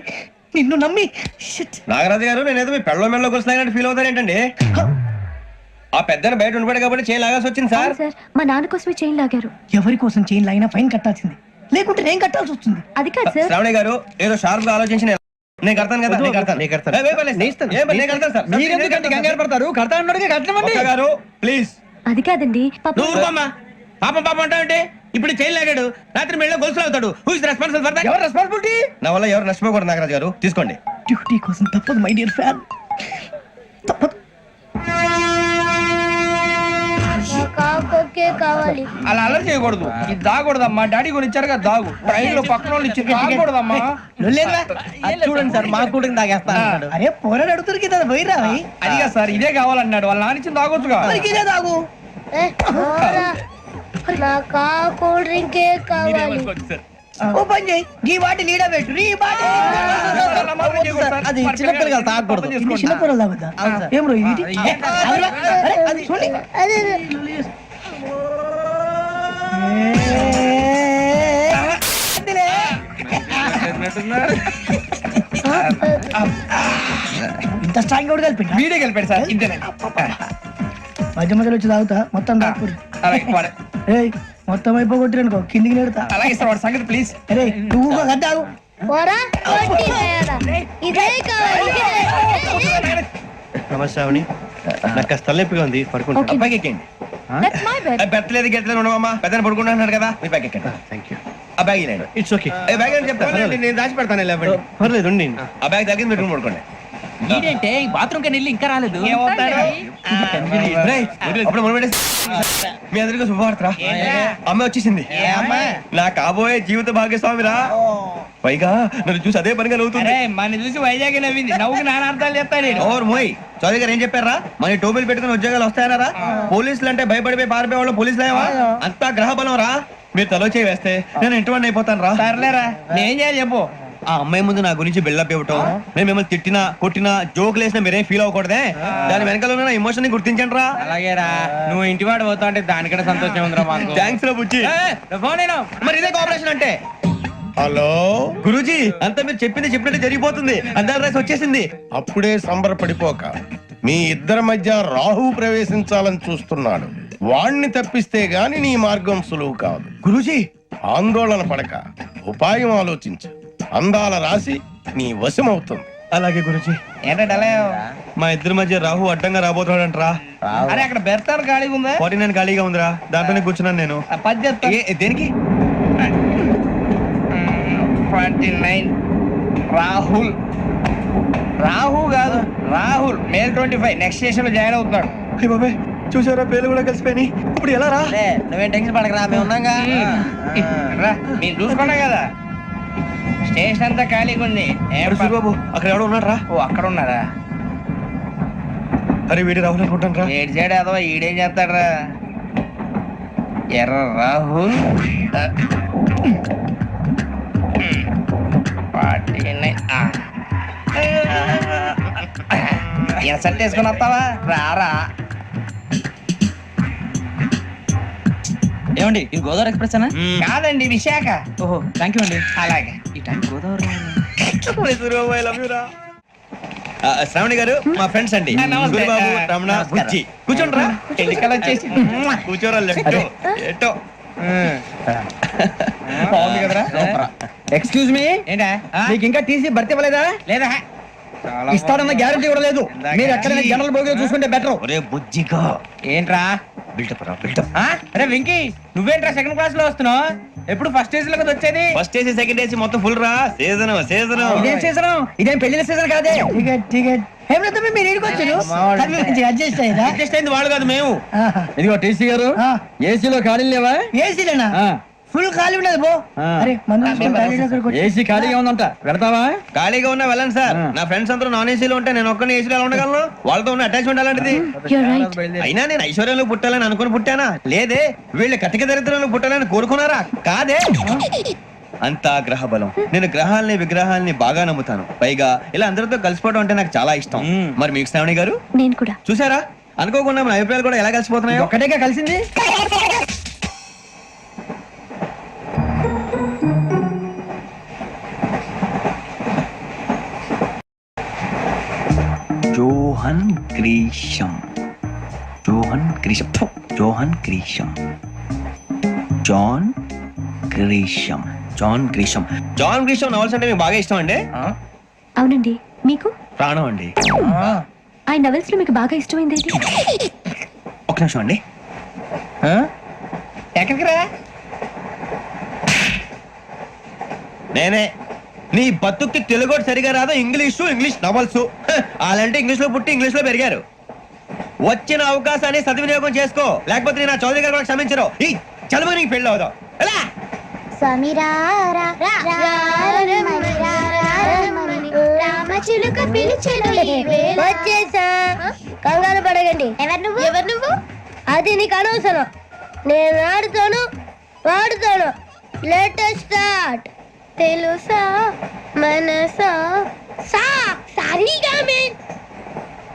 నిన్ను నమ్మి. నాగరాజు గారు నేనేదో మీ పెళ్ళ మెళ్ళ గురిసినట్టు ఫీల్ అవుతారు ఏంటండి? ఆ పెద్దని బయట ఉండిపోయాడు కాబట్టి చైన్ లాగాల్సి వచ్చింది సార్. మా నాన్న కోసమే చైన్ లాగారు. ఎవరి కోసం చైన్ లాగినా ఫైన్ కట్టాల్సింది, లేకుంటే నేను కట్టాల్సి వస్తుంది. అది కాదు సార్. శ్రావణి గారు ఏదో షార్ప్ గా ఆలోచించి నేను కడతాను కదా. నేను కడతాను సార్. మీరు ఎందుకంటే కంగారు పడతారు? కడతా అన్నాడుగా కట్టమండి గారు ప్లీజ్. అది కాదండి. నువ్వు ఊరుకోమ్మా. పాపం పాపం అంటావంటే ఇప్పుడు చైన్ లాగాడు, రాత్రి మెళ్ళ గొలుసులు అవుతాడు. Who is responsible for that? ఎవరు రెస్పాన్సిబిలిటీ? నా వల్ల ఎవరు నష్టపోకూడదు నాగరాజు గారు, తీసుకోండి. డ్యూటీ కోసం తప్పదు మై డియర్ ఫ్యాన్, తప్పదు. కావాలి. అలా అలర్ చేయకూడదు. ఇది దాగకూడదమ్మా. డాడీ కొని ఇచ్చారు కదా దాగు. ట్రైన్ లో పక్కన వాళ్ళు ఇచ్చి దాగకూడదమ్మా. చూడండి సార్, మా కూడా తాగేస్తాను. అరే పోరాడు అడుగుతారు కదా పోయిరా. అదిగా సార్, ఇదే కావాలన్నాడు. వాళ్ళ నాన్న ఇచ్చింది తాగొచ్చుగా. ఇదే తాగు. నాకు కూల్ డ్రింకే కావాలి. ఓ పని చేయి, ఈ బాటి లీడ పెట్టు. ఈ బాటి అది చిన్నపిల్లలు తాగకూడదు. చిన్నపిల్లలు తాగుతా. ఏం రో ఇది? అది చూడండి. ఇంత స్ట్రాంగ్ కూడా కలిపి వీడే కలిపాడు సార్. ఇంతేనే మధ్య మధ్యలో వచ్చి తాగుతా. మొత్తం తాగుతుంది. మొత్తం అయిపోగొట్టిరనుకో కిందికి నేడుతా. అలాగే సార్, వాడి సంగతి ప్లీజ్. అరే నువ్వు తాగు. నమస్తే శ్రావణి. నాకు కాస్త తలెప్పిగా ఉంది, పడుకుంటా. పైకి ఎక్కండి. పెట్టలేదు గెట్టలేదు ఉండవమ్మా. పెద్దని పడుకుంటున్నాడు కదా, మీ బ్యాగ్ ఎక్కండి. Thank you. ఆ బ్యాగ్ ఇలాండి. It's okay. బ్యాగ్ అని చెప్తాను, నేను దాచి పెడతాను. పర్లేదు, ఆ బ్యాగ్ తగ్గింది పెట్టుకుని పడుకోండి. ఏంటంటే బాత్రూమ్ కని వెళ్ళి ఇంకా రాలేదు రేయ్, అప్పుడు మొదలు పెట్టేసి. మీ అందరికీ శుభవార్తరా అమ్మ వచ్చేసింది నా కాబోయే జీవిత భాగ్యస్వామిరా పైగా నన్ను చూసి అదే పనిగా నవ్వుతుంది మన చూసి వైజాగ్ నవ్వింది నవ్వుకి నాన్న అర్థాలు చెప్తాడు ఓర్ మోయ్ చౌదరి గారు ఏం చెప్పారా మన టోబీలు పెట్టుకుని ఉద్యోగాలు వస్తాయనరా పోలీసులు అంటే భయపడిపోయి పారిపోయే వాళ్ళు పోలీసులేవా అంతా గ్రహ బలం రా మీరు తలో చేయి వేస్తే నేను ఇంటివాడిని అయిపోతాను రా సర్లేరా నేను చేయాలి చెప్పు ఆ అమ్మాయి ముందు నా గురించి బిల్డప్ ఇవ్వటం నేను మిమ్మల్ని తిట్టినా కొట్టినా జోకులు వేసినా మీరేం ఫీల్ అవ్వకూడదే దాని వెనకాల ఉన్న ఎమోషన్ ని గుర్తించండి రా అలాగేరా నువ్వు ఇంటివాడు పోతా అంటే దానికంటే సంతోషం ఉందిరా మాకు థ్యాంక్స్ రా బుజ్జి ఫోన్ మరి ఇదే కోఆపరేషన్ అంటే హలో గురూజీ అంతా మీరు చెప్పింది చెప్పినట్టు జరిగిపోతుంది అందరి రైస్ వచ్చేసింది అప్పుడే సంబరపడిపోక మీ ఇద్దరి మధ్య రాహు ప్రవేశించాలని చూస్తున్నాడు వాణ్ణి తప్పిస్తే గాని నీ మార్గం సులువు కాదు. గురూజీ ఆందోళన పడక ఉపాయం ఆలోచించు. అందాల రాశి నీ వశమవుతుంది. అలాగే గురూజీ. ఏంటంటే మా ఇద్దరి మధ్య రాహు అడ్డంగా రాబోతున్నాడంట్రా. అరే అక్కడ బెర్తాను ఖాళీగా ఉందా 49 ఖాళీగా ఉందిరా, దాంట్లోనే కూర్చున్నాను నేను. పది చెప్తా దేనికి? 29 రాహుల్ రాహు కాదు రాహుల్ మే 25 నెక్స్ట్ స్టేషన్ లో జాయిన్ అవుతున్నాడు. అయ్య బాబాయ్ చూసారా పేర్లు కూడా కలిసిపోయినాయి. ఇప్పుడు ఎలా రా? నువ్వేం టెన్షన్ పడకరా మేము ఉన్నాగా రా మీరు చూసుకున్నా కదా స్టేషన్ అంతా ఖాళీగా ఉంది బాబు అక్కడ ఎవడో ఉన్నాడు రా. ఓ అక్కడ ఉన్నారా? అరే వీడి రాహుల్ అనుకుంటాను రా. ఏడు చేయడు అదో ఈడేం చేస్తాడరా ఎర్ర రాహుల్ 49 ఇన్సర్ట్ వేసుకుని వస్తావా రారా ఏమండి ఇది గోదావరి ఎక్స్ప్రెస్ అనా? కాదండి విశాఖ. ఓహో థ్యాంక్ యూ అండి. అలాగే ఈ టైం గోదావరి శ్రావణి గారు మా ఫ్రెండ్స్ అండి. నమస్తే. గురుబాబు, రమణ, బుజ్జి. కూర్చోండి రా. ఎన్నికలు వచ్చేసి కూర్చోరా లెఫ్ట్ ఎటో. బాగుంది కదరా? ఎక్స్క్యూజ్ మీ, ఏంటా మీకు ఇంకా టీసీ భర్తీ ఇవ్వలేదా? లేదా ఇస్తాడన్న గ్యారంటీ కూడా లేదు. మీరు ఎక్కడైనా జనరల్ బోగిలో చూసుకుంటే బెటర్. ఒరే బుజ్జిగా ఏంట్రా బిల్డప్ రా బిల్డప్. అరే వెంకీ నువ్వేంట్రా సెకండ్ క్లాస్ లో వస్తున్నావు? ఎప్పుడు ఫస్ట్ ఏసీ లో కదా వచ్చేది? ఫస్ట్ ఏసీ సెకండ్ ఏసీ మొత్తం ఫుల్ రా. సీజన్ సీజన్ ఇదేం సీజన్? ఇదేం పెళ్లిన సీజన్ కాదే. మీరు ఇడికొచ్చారు అడ్జస్ట్ అయ్యారా? అడ్జస్ట్ అయింది వాళ్ళు కాదు మేము. ఇదిగో టీసీ గారు, ఏసీలో ఖాళీ లేవా? ఏసీలేనా? ఫుల్ ఖాళీ ఉండదు బో. అరే ఏసీ ఖాళీగా ఉందంట, పెడతావా? ఖాళీగా ఉన్నా వెళ్ళండి సార్. నా ఫ్రెండ్స్ అందరూ నాన్ ఏసీలో ఉంటే నేను ఒక్కనే ఏసీలో ఎలా ఉండగలను? వాళ్ళతో ఉన్న అటాచ్మెంట్ అలాంటిది. అయినా నేను ఐశ్వర్యంలో పుట్టాలని అనుకుని పుట్టానా? లేదే. వీళ్ళు కటిక దరిద్రంలో పుట్టాలని కోరుకున్నారా? కాదే. అంతా గ్రహ బలం. నేను గ్రహాలని విగ్రహాలని బాగా నమ్ముతాను. పైగా ఇలా అందరితో కలిసిపోవడం అంటే నాకు చాలా ఇష్టం. మరి మీకు శ్రావణి గారు? నేను కూడా. చూసారా అనుకోకుండా మన అభిప్రాయాలు కూడా ఎలా కలిసిపోతున్నాయి. ఒక్కటేగా కలిసింది. Johan Grisham Johan Grisham Johan Grisham John Grisham John Grisham John Grisham novels అంటే మీకు బాగా ఇష్టం అండి? అవునండి. మీకు? ప్రాణం అండి. ఆ నవెల్స్ లో మీకు బాగా ఇష్టమైంది ఏంటి? ఒక నిమిషం అండి. ఎక్కడికి రా? నేనే. నీ బతుక్కి తెలుగు సరిగా రాదు, ఇంగ్లీష్ నవల్స్. అలాంటి ఇంగ్లీష్ లో పుట్టి ఇంగ్లీష్ లో పెరిగారు. వచ్చిన అవకాశాన్ని సద్వినియోగం చేసుకో, లేకపోతే నేను చౌదరి గారు కూడా క్షమించరు. ఈ చదువు నీకు పెళ్ళి అవుదాం. ఎలా కంగారు పడగండి. ఎవరు నువ్వు? అది నీకు అనవసరం. నేను ఆడుతాను వాడుతాను. Latest start. తెలుసా మనసా సా సారీగా మెన్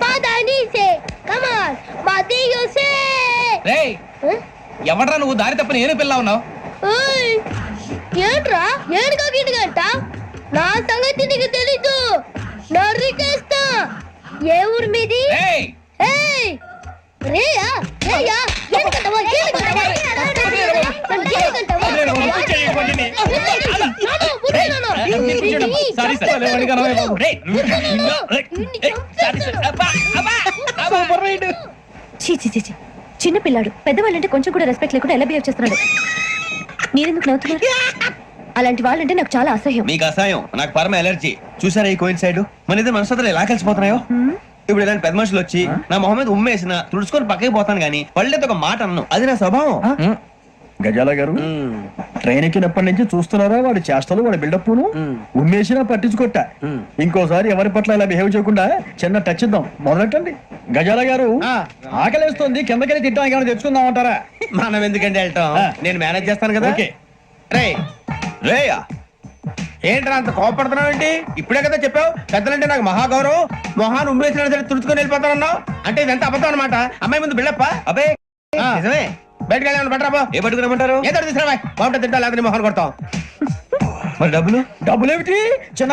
పదని సే కమాన్ మదియో సే. రేయ్ ఎవడ్రా నువ్వు? దారి తప్ప నేను పిల్ల ఉన్నావు. ఓయ్ ఏంట్రా ఏడుగా గిడుగంట? నా సంగతి నీకు తెలీదు. నరికేస్తా. ఏ ఊరు మీది? ఏయ్ ఏయ్ రేయా రేయా ఎందుకంటవా ఎందుకంటవా సారీ సార్. చిన్న పిల్లాడు. పెద్దవాళ్ళంటే కొంచెం కూడా రెస్పెక్ట్ లేకుండా ఎలా బిహేవ్ చేస్తున్నాడు? మీరెందుకు నవ్వుతున్నారు? అలాంటి వాళ్ళంటే నాకు చాలా అసహ్యం. మీకు అసహాయం, నాకు పరమ ఎలర్జీ. చూసారా ఈ కోయిన్ సైడ్ మన ఇద్దరు మనసులో ఎలా కలిసిపోతున్నాయో. ఇప్పుడు ఇలాంటి పెద్ద మనుషులు వచ్చి నా మొహం మీద ఉమ్మేసిన తుడుచుకొని పక్కకి పోతాను కానీ పళ్ళేతో ఒక మాట అన్నాను, అది నా స్వభావం. గజాల గారు ట్రైన్ ఎక్కినప్పటి నుంచి చూస్తున్నారా వాడి చేష్టలు, వాడి బిల్డప్ ఉమ్మేసినా పట్టించుకోట. ఇంకోసారి ఎవరి పట్ల ఇలా బిహేవ్ చేయకుండా చిన్న టచ్ ఇద్దాం, మొదలెట్టండి. గజాల గారు ఆకలేస్తుంది, కిందకెళ్ళి తిట్టానికి ఏమైనా తెచ్చుకుందాం అంటారా? మనం ఎందుకంటే వెళ్తాం, నేను మేనేజ్ చేస్తాను కదా. రే రేయా ఏంట్రా అంత కోపడుతున్నావు ఏంటి? ఇప్పుడే కదా చెప్పావు పెద్దలంటే నాకు మహాగౌరవం, మొహాన్ని ఉమ్మేసినా సరే తుడుచుకొని వెళ్ళిపోతానన్నావు. అంటే ఇదంతా అబద్ధం అనమాట. అమ్మాయి ముందు బిళ్ళప్ప. అబ్బే నిజమే. బయటకు వెళ్ళి పట్టరాబో. ఏ పట్టుకురమ్మంటారు? ఏదో తీసుకురా బాగుంటుంది, తింటా లేదా మొహాన్ని కొడతాం. మరి డబ్బులు? డబ్బులు ఏమిటి? చిన్న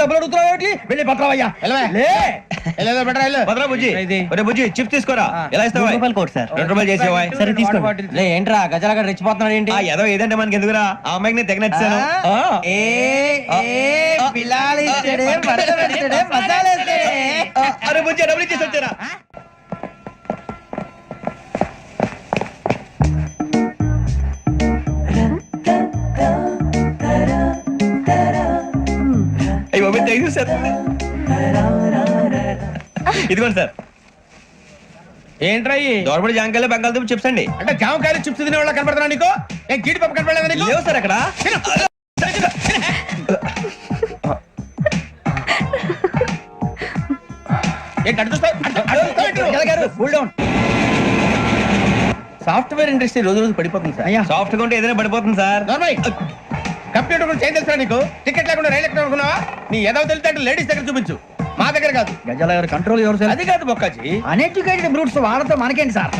డబ్బులు అడుగుతున్నావు ఏమిటి? వెళ్ళి పట్టరావయ్యా. బెటరా భద్రా బుజ్జి, ఒరే బుజ్జి చిప్స్ తీసుకోరా. ఎలా ఇస్తావా? ₹2 చేసేవా? సరే తీసుకోండి. ఏంట్రా గజాల గారు రెచ్చిపోతున్నాడు ఏంటి? ఏదో ఏదంటే మనకి ఎందుకురా, ఆ అమ్మాయికి నేను తెగ నచ్చాను. అరే బుజ్జి డబ్బులు ఇచ్చేసి వచ్చారా? అయ్యో థ్యాంక్ యూ సార్. ఇదిగోండి సార్. ఏంట్రా దోరబడి జాంకాయలు బంగాళదుంప చిప్స్ అండి. అంటే జామకాయలు చిప్స్ తినే వాళ్ళ కనపడుతున్నా నీకు? ఏం గీడి పప్పు కనపడలేదా నీకు? లేవు సార్ అక్కడ. సాఫ్ట్వేర్ ఇండస్ట్రీ రోజు రోజు పడిపోతుంది సార్. సాఫ్ట్ గా ఉంటే ఏదైనా పడిపోతుంది సార్. కంప్యూటర్ గురించి ఏం తెలుసా నీకు? టికెట్ లేకుండా రైలు ఎక్కడ అనుకున్నావా? నీ ఏదో తెలితే అంటే లేడీస్ దగ్గర చూపించు, మా దగ్గర కాదు. గజాల గారు కంట్రోల్ ఎవరు సార్? అది కాదు బొక్కాజీ. అన్ఎడ్యుకేటెడ్ బ్రూట్స్ వాళ్ళతో మనకేంటి సార్?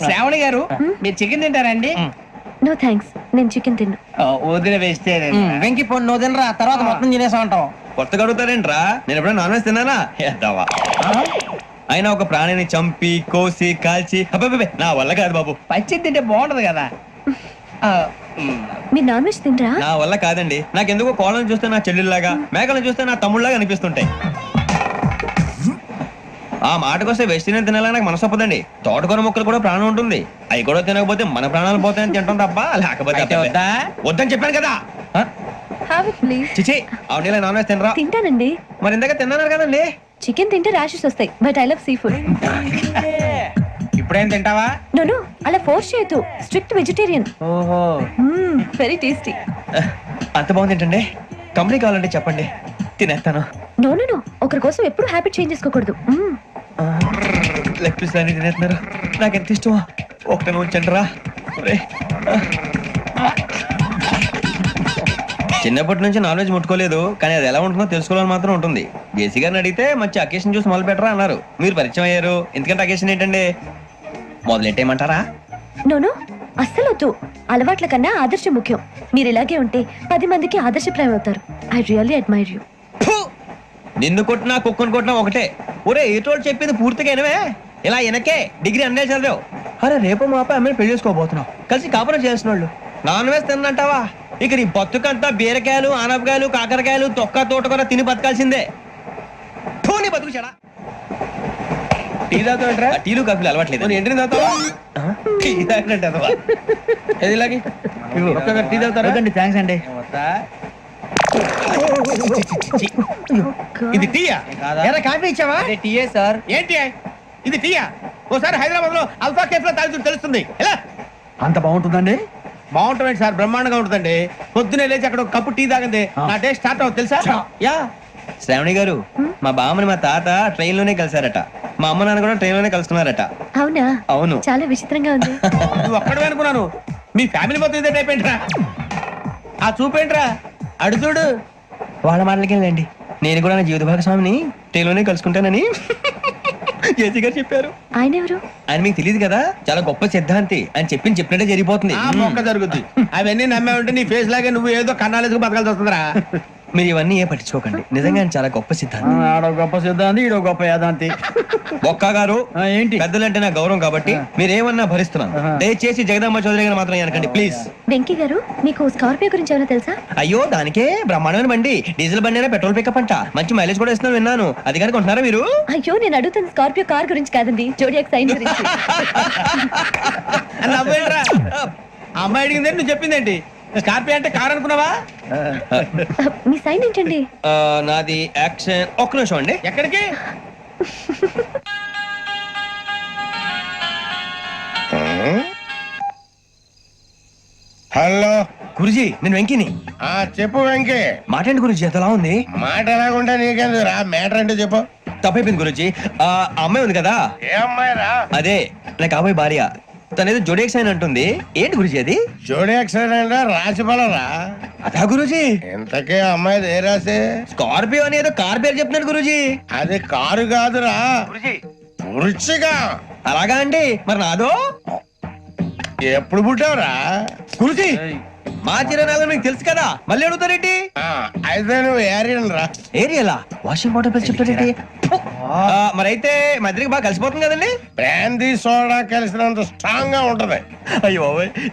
శ్రావణి గారు మీరు చికెన్ తింటారండి? నో థ్యాంక్స్, నేను చికెన్ తిన్ను. వదిన వేస్తే వెంకి పొన్ను నువ్వు తినరా, తర్వాత మొత్తం తినేసా ఉంటాం. కొత్తగా అడుగుతారేంట్రా? నేను ఎప్పుడైనా నాన్ వెజ్ తిన్నానా? ఎద్దావా. అయినా ఒక ప్రాణిని చంపి కోసి కాల్చి అబ్బబ్బే నా వల్ల కాదు బాబు. పచ్చి తింటే బాగుంటది కదా. మీరు నాన్ వెజ్ తినరా? నా వల్ల కాదండి. నాకెందుకో కోళ్ళని చూస్తే నా చెల్లెల్లాగా, మేకలను చూస్తే నా తమ్ముళ్ళలాగా అనిపిస్తుంటాయి. ఆ మాటకొస్తే వెస్టిరియన్ తినాలని నాకు మనసు ఒప్పదండి. తోటకూర మొక్కలు కూడా ప్రాణం ఉంటుంది, అవి కూడా తినకపోతే మన ప్రాణాలు పోతాయని తింటాం తప్ప లేకపోతే వద్దని చెప్పాను కదా. Have it please. చిచి అవునీ నాన్ వెజ్ తినరా? తింటానండి. మరి ఇందాక తిన్నాను కదండి. చికెన్ తింటే ర్యాషెస్ వస్తాయి, but I love sea food. ఇప్పుడేం తింటావా? నో అలా ఫోర్స్ చేయొద్దు, స్ట్రిక్ట్ వెజిటేరియన్. ఓహో వెరీ టేస్టీ. అంత బాగుంది ఏంటండి? కంపెనీ కావాలంటే చెప్పండి, తినేస్తాను. నో ఒకరి కోసం ఎప్పుడు హ్యాబిట్ చేంజ్ చేసుకోకూడదు. లెగ్ పీస్ అన్ని తినేస్తున్నారు, నాకు ఎంత ఇష్టమా. ఒకటే ఉంచండి రా. చిన్నప్పటి నుంచి నాన్ వెజ్ ముట్టుకోలేదు, కానీ అది ఎలా ఉంటుందో తెలుసుకోవాలని మాత్రం ఉంటుంది. జేసీ గారిని అడిగితే మంచి అకేషన్ చూసి మొదలు పెట్టరా అన్నారు. మీరు పరిచయం అయ్యారు, ఎందుకంటే అకేషన్ ఏంటండి? మొదలెట్టేయమంటారా? నో అస్సలు వద్దు. అలవాట్ల కన్నా ఆదర్శం ముఖ్యం. మీరు ఇలాగే ఉంటే 10 మందికి ఆదర్శప్రాయం అవుతారు. I really admire you. నిన్ను కొట్టినా కుక్కను కొట్టినా ఒకటే. ఒరే ఏటోళ్ళు చెప్పింది పూర్తిగా వినవే. ఇలా వెనకే డిగ్రీ అన్నే చదివావు. అరే రేపు మా అబ్బాయి అమ్మని పెళ్లి చేసుకోబోతున్నావు, కలిసి కాపురం చేసిన వాళ్ళు. నాన్ వెజ్ తిన్నంటావా? ఇక నీ బతుకంతా బీరకాయలు, ఆనపకాయలు, కాకరకాయలు, తొక్క తోటకూర తిని బతకాల్సిందే. నీ బతుకు చెడా. టీ తాగుతాంట్రా? టీలు కాఫీలు అలవాట్లేదు. ఎంట్రీ తాగుతావా? టీ తాగినట్టు అదవా. ఏది ఇలాగే టీ తాగుతారా? థ్యాంక్స్ అండి. ఇది టీయా? ఎరా కాఫీ ఇచ్చావా? టీయే సార్. ఏంటి ఇది టీయా? ఓసారి హైదరాబాద్ లో అల్ఫా కేఫ్ లో తాగుతూ తెలుస్తుంది. ఎలా అంత బాగుంటుందండి? బాగుంటుంది సార్, బ్రహ్మాండంగా ఉంటుందండి. పొద్దునే లేచి అక్కడ ఒక కప్పు టీ తాగింది నా డే స్టార్ట్ అవుతుంది తెలుసా? యా. శ్రావణి గారు, మా బామ్మని మా తాత ట్రైన్ లోనే కలిసారట, మా అమ్మ నాన్న కూడా ట్రైన్ లోనే కలుసుకున్నారట. అవునా? అవును. చాలా విచిత్రంగా ఉంది. నువ్వు ఒక్కడే అనుకున్నాను, మీ ఫ్యామిలీ మొత్తం ఇదే టైప్ ఏంట్రా? ఆ చూపేంట్రా, అడు చూడు. వాళ్ళ మాటలకి వెళ్ళండి, నేను కూడా నా జీవిత భాగస్వామిని ట్రైన్ లోనే కలుసుకుంటానని జేసీ గారు చెప్పారు. ఆయన ఎవరు? ఆయన మీకు తెలియదు కదా, చాలా గొప్ప సిద్ధాంతి. ఆయన చెప్పినట్టే జరిగిపోతుంది. మొక్క జరుగుద్ది. అవన్నీ నమ్మే ఉంటే నీ ఫేస్ లాగే నువ్వు ఏదో కన్నాలేసుకు బతకాల్సి వస్తుందిరా. మీరు ఇవన్నీ ఏ పట్టించుకోకండి, నిజంగా ఆయన చాలా గొప్ప సిద్ధాంతి. ఆడో గొప్ప సిద్ధాంతి, ఈడో గొప్ప యాదాంతి. ఒక్క గారు ఏంటి? పెద్దలంటే నా గౌరవం కాబట్టి మీరేమన్నా భరిస్తున్నాను. దయచేసి జగదమ్మ చౌదరి గారు మాత్రం అనకండి ప్లీజ్. వెంకీ గారు, మీకు స్కార్పియో గురించి ఏమైనా తెలుసా? అయ్యో దానికే బ్రహ్మాండమైన బండి, డీజిల్ బండి అయినా పెట్రోల్ పికప్ అంట, మంచి మైలేజ్ కూడా ఇస్తున్నాను విన్నాను. అది కనుక ఉంటున్నారా మీరు? అయ్యో నేను అడుగుతుంది స్కార్పియో కార్ గురించి కాదండి, జోడియాక్ సైన్ గురించి. అమ్మాయి అడిగింది నువ్వు చెప్పిందేంటి? స్కార్పియో అంటే కార్ అనుకున్నావా? మీ సైన్ ఏంటండి? నాది యాక్షన్. ఒక్క నిమిషం అండి. ఎక్కడికి? హలో గురుజీ నేను వెంకిని. చెప్పు వెంకీ. మాటండి గురుజీ ఎంతలా ఉంది? మాట ఎలాగుంటా నీకెందుకు రా, మ్యాటర్ అంటే చెప్పు. తప్పైపోయింది గురుజీ. ఆ అమ్మాయి ఉంది కదా, ఏ అమ్మాయి రా? అదే నా కాబోయే భార్య. తనేదో జోడేక్స్ అని అంటుంది. ఏంటి గురుజీ అది? జోడి యాక్సిడెంట్ రాసి బలరా? అదా గురుజీ. ఇంతకే అమ్మాయి ఏ రాసి? స్కార్పియో అని ఏదో కార్ పేరు చెప్తున్నాడు గురుజీ. అది కారు కాదురా, వృచ్చిగా. అలాగా అండి, మరి నాదో? ఎప్పుడు పుట్టావురా? గురుజీ మా చిరనాలు మీకు తెలుసు కదా, మళ్ళీ అడుగుతారేంటి? అయితే నువ్వు ఏరియన్ రా. ఏరియలా? వాషింగ్ వాటర్ పేరు చెప్తారేంటి? మరైతే మా ఇద్దరికి బాగా కలిసిపోతుంది కదండి. బ్రాందీ సోడా కలిసినంత స్ట్రాంగ్ గా ఉంటది. అయ్యో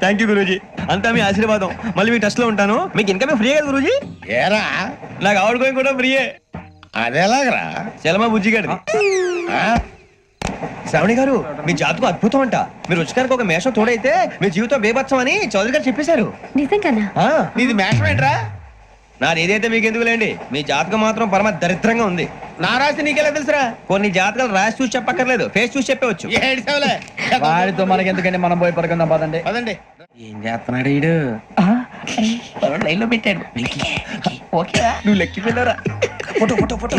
థ్యాంక్ యూ గురూజీ, అంతా మీ ఆశీర్వాదం. మళ్ళీ మీ టచ్ లో ఉంటాను. మీకు ఇంకా ఫ్రీ కదా గురూజీ? ఏరా నాకు ఆవిడ గోయింగ్ కూడా ఫ్రీయే. అదేలాగరా? చలమా బుజ్జి గారిది. శ్రావణి గారు మీ జాతకు అద్భుతం అంట. మీరు రుచికారికి ఒక మేషం తోడైతే మీ జీవితం బేబత్సం అని చౌదరి గారు చెప్పేశారు. నిజంగానా? నీది మేషం ఏంట్రా? నాది ఏదైతే మీకు ఎందుకు లేండి, మీ జాతకం మాత్రం పరమ దరిద్రంగా ఉంది. నా రాసి నీకెలా తెలుసురా? కొన్ని జాతకాలు రాసి చూసి చెప్పక్కర్లేదు, ఫేస్ చూసి చెప్పవచ్చు. వాడితో మనకి ఎందుకంటే మనం పోయి పడుకుందాం పదండి. పదండి. ఏం చేస్తున్నాడు వీడు? లైన్ లో పెట్టాడు. ఓకేరా, నువ్వు లెక్కిపోయినారా? Photo photo photo.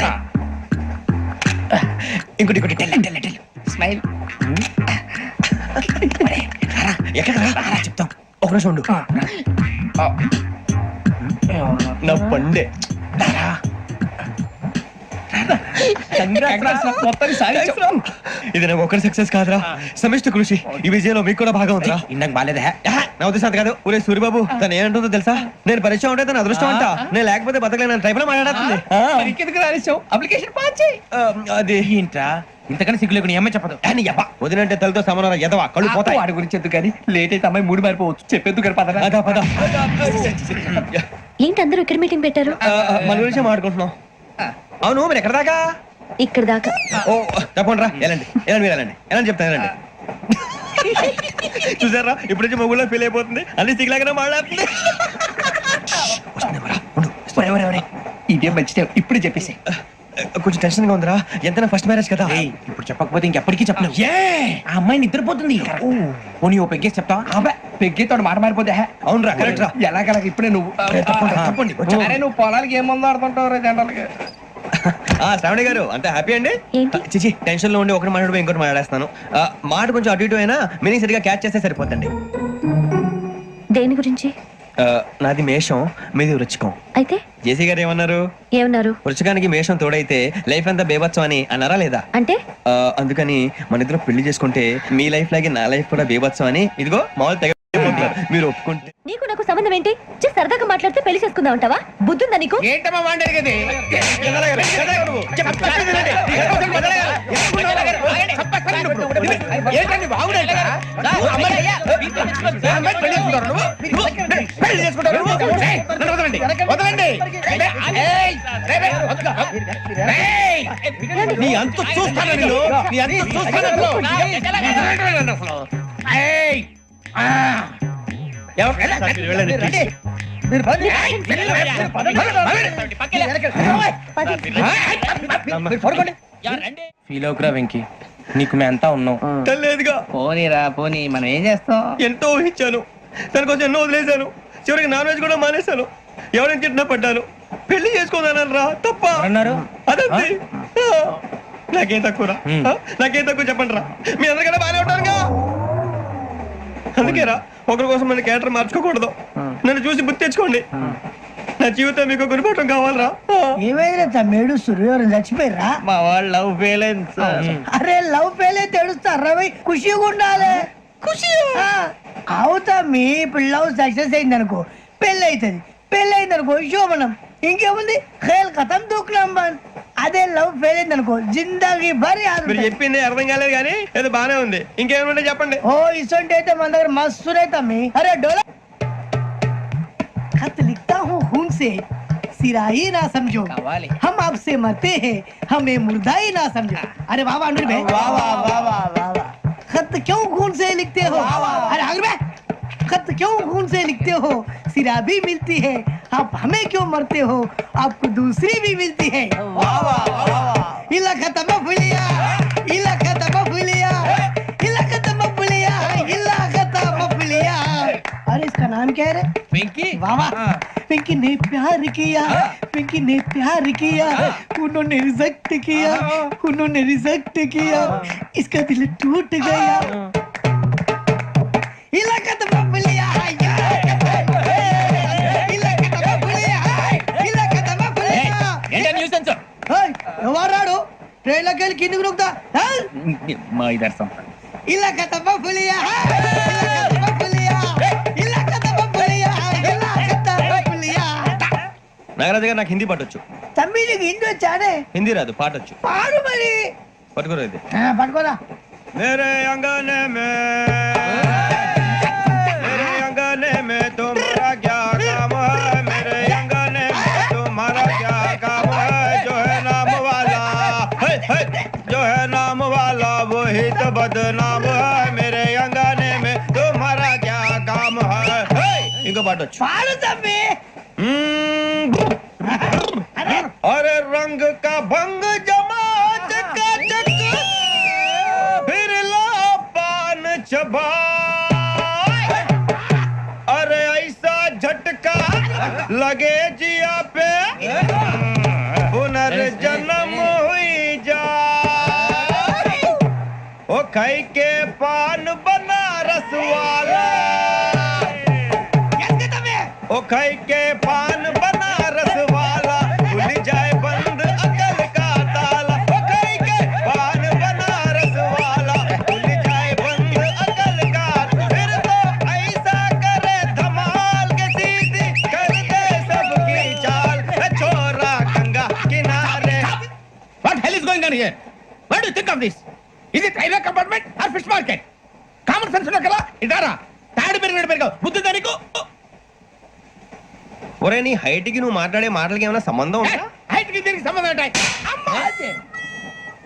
ఇంకోటి ఇంకోటి స్మైల్. ఎక్కడ చెప్తాం. ఒక నిమిషం ఉండు. నా పండే. ఇది నాకు ఒక్కరి సక్సెస్ కాదురా, సమిష్టి కృషి. ఈ విజయంలో మీకు కూడా భాగం ఉందిరా. ఇందాక బాలేదా? నా ఉద్దేశం అంత కాదు. ఊరే సూర్యబాబు తను ఏమంటుందో తెలుసా? నేను పరిచయం ఉంటే తన అదృష్టం అంట, నేను లేకపోతే బతకలేను టైప్ లో మాట్లాడుతుంది. అప్లికేషన్ పాస్ చేయి. అది ఏంట్రా ఇంతకన్నా సిగ్గు లేకుండా ఏమై చెప్పదు. వదినంటే తలతో సమానం ఎదవా, కళ్ళు పోతాయి. వాడి గురించి ఎందుకు కానీ లేట్ అయితే అమ్మాయి మూడు మారిపోవచ్చు. చెప్పేందుకు కానీ పద. అదా పద. ఏంటి అందరూ ఇక్కడ మీటింగ్ పెట్టారు? మన గురించి మాట్లాడుకుంటున్నాం. అవును మీరు ఎక్కడ దాకా? ఇక్కడ దాకా. ఓ తప్పకుండా రా, వెళ్ళండి వెళ్ళండి మీరు వెళ్ళండి వెళ్ళండి చెప్తాను వెళ్ళండి. చూసారా ఇప్పుడు నుంచి మొగుల్లో ఫీల్ అయిపోతుంది, అన్ని సిగ్లాగానే మాట్లాడుతుంది. ఇదే మంచి ఇప్పుడు చెప్పేసి. కొంచెం టెన్షన్ గా ఉందిరా, ఎంతైనా ఫస్ట్ మ్యారేజ్ కదా. ఇప్పుడు చెప్పకపోతే ఇంకెప్పటికీ చెప్పలేవు. ఆ అమ్మాయి నిద్రపోతుంది. పోనీ ఓ పెగ్గేసి చెప్తా. పెగ్గేతో మాట మారిపోతే. అవునురా కరెక్ట్ రా. ఎలాగలా ఇప్పుడే నువ్వు తప్పండి. అరే నువ్వు పొలాలకి ఏం మందు ఆడుతుంటావు జనరల్ గా. శ్రావణి గారు అంతా హ్యాపీ అండి? ఏంటి? చిచి టెన్షన్ లో ఉండి ఒకటి మాట్లాడిపోయి ఇంకోటి మాట్లాడేస్తాను. మాట కొంచెం అటు ఇటు అయినా మీనింగ్ సరిగా క్యాచ్ చేస్తే సరిపోతండి. దేని గురించి? నాది మేషం, మీది వృచ్చికం. అయితే జేసీ గారు ఏమన్నారు? ఏమన్నారు? వృచ్చికానికి మేషం తోడైతే లైఫ్ అంతా బేబత్సం అని అన్నారా లేదా? అంటే అందుకని మన ఇద్దరు పెళ్లి చేసుకుంటే మీ లైఫ్ లాగే నా లైఫ్ కూడా బేబత్సం అని ఇదిగో మామూలు తెగ మీరు ఒప్పుకుంటే. నీకు నాకు సంబంధం ఏంటి? సరదాగా మాట్లాడితే పెళ్లి చేసుకుందాం అంటావా? బుద్ధుందా నీకు? ఏంటమ్మా మాట్లాడేది? నీ అంత చూస్తాను నేను, నీ అంత చూస్తాను. ఫీల్ అవుకురా వెంకీ, నీకు మేమంతా ఉన్నాం. తెలియదుగా. పోనీరా పోనీ, మనం ఏం చేస్తాం? ఎంతో ఊహించాను, దానికోసం ఎన్నో వదిలేశాను. చివరికి నాన్ వెజ్ కూడా మానేశాను. ఎవరైనా తిట్టినా పడ్డాను. పెళ్లి చేసుకోదానని రా తప్ప అన్నారు. అదంతే. నాకేం తక్కువ నాకేం తక్కువ చెప్పండి రా. మీ అందరికన్నా బాగానే ఉంటారుగా. అందుకే రా, ఒకరి కోసం మన క్యారెక్టర్ మార్చుకోకూడదు. నన్ను చూసి గుర్తు తెచ్చుకోండి. నా జీవితం మీకు గురిపటం కావాలరా. ఏమైనా తమ్మేడు సూర్యవరం చచ్చిపోయిరా? మా వాళ్ళు లవ్ ఫెయిల్ అయింది సార్. అరే లవ్ ఫెయిల్ అయితే ఏడుస్తారా? ఖుషిగా ఉండాలి. ఖుషి అవుతా. మీ ఇప్పుడు లవ్ సక్సెస్ అయింది అనుకో పెళ్ళి అవుతుంది. పెళ్ళి అయింది అనుకో శోభనం. ఇంకేముంది ఖేల్ కథం దూకునాం బాన్. అదే లవ్ ఫెయిల్ అయింది అనుకో జిందాగీ భారీ. మీరు చెప్పింది అర్థం కాలేదు కానీ ఏదో బానే ఉంది. ఇంకేమైనా చెప్పండి. ఓ ఇసొంటి అయితే మన దగ్గర మస్తునే తమ్మి. అరే డోలా खत लिखता हूँ खून से, सिरा ही ना समझो, हम आपसे मरते हैं, हमें मुर्दा ही ना समझो. अरे वाह वाह अनुर भाई, वाह वाह वाह वाह वाह. खत क्यों खून से लिखते हो? अरे अनुर भाई, खत क्यों खून से लिखते हो? सिरा भी मिलती है, आप हमें क्यों मरते हो? आपको दूसरी भी मिलती है। इला खत्म फुलिया, इला खत्म फुलिया, इला खत्म फुलिया, इला खत्म फुलिया। अरे इसका नाम क्या है रे? पिंकी वाह वाह, पिंकी ने प्यार किया, पिंकी ने प्यार किया, उन्होंने रिजेक्ट किया, उन्होंने रिजेक्ट किया, इसका दिल टूट गया। इलाका तो बबलिया है, इलाका तो बबलिया है, इलाका तो बबलिया। ఏంటా న్యూసెన్స్? ఏయ్, ఎవరాడు ట్రైన్ లోకి వెళ్ళి కిందికి నొక్కుతా? మా ఇదర్శం ఇలాకా तो बबलिया है, इलाका तो बबलिया, इलाका तो बबलिया, इलाका तो बबलिया। నాగరాజు గారు నాకు హిందీ పాటొచ్చు. తమ్మి నీకు హిందీ వచ్చానే? హిందీ రాదు, పాటొచ్చు. పాడు మరి. పట్టుకోరా ఇది. పట్టుకోరా. मेरे अंगने में तुम्हारा क्या काम है? मेरे अंगने में तुम्हारा क्या काम है? जो है नाम वाला, जो है नाम वाला वही तो बदनाम है। मेरे अंगने में तुम्हारा क्या काम है? इनको बाटो పాడు తమ్మి. अरे रंग का भंग जमा चकाचक, फिर ला पान चबा। अरे ऐसा झटका लगे जिया पे, पुनर्जन्म हुई जा। ओ खाई के पान बनारस वाला, ओ खाई के पान बनारस वाला, खुल जाए बंद अकल का ताला। ओ खाई के पान बनारस वाला, खुल जाए बंद अकल का। फिर तो ऐसा करे धमाल के सीधी कर दे सबकी चाल। छोरा गंगा किनारे। What hell is going on here? What do you think of this? Is it railway compartment or fish market? Common sense ఉన్న కదా ఇదారా తాడు పెరిగావు బుద్ధి దానికి. ఒరే నీ హైట్ కి నువ్వు మాట్లాడే మాటలకి ఏమైనా సంబంధం ఉందా? హైట్ కి దీనికి సంబంధం ఉంటాయి. అమ్మా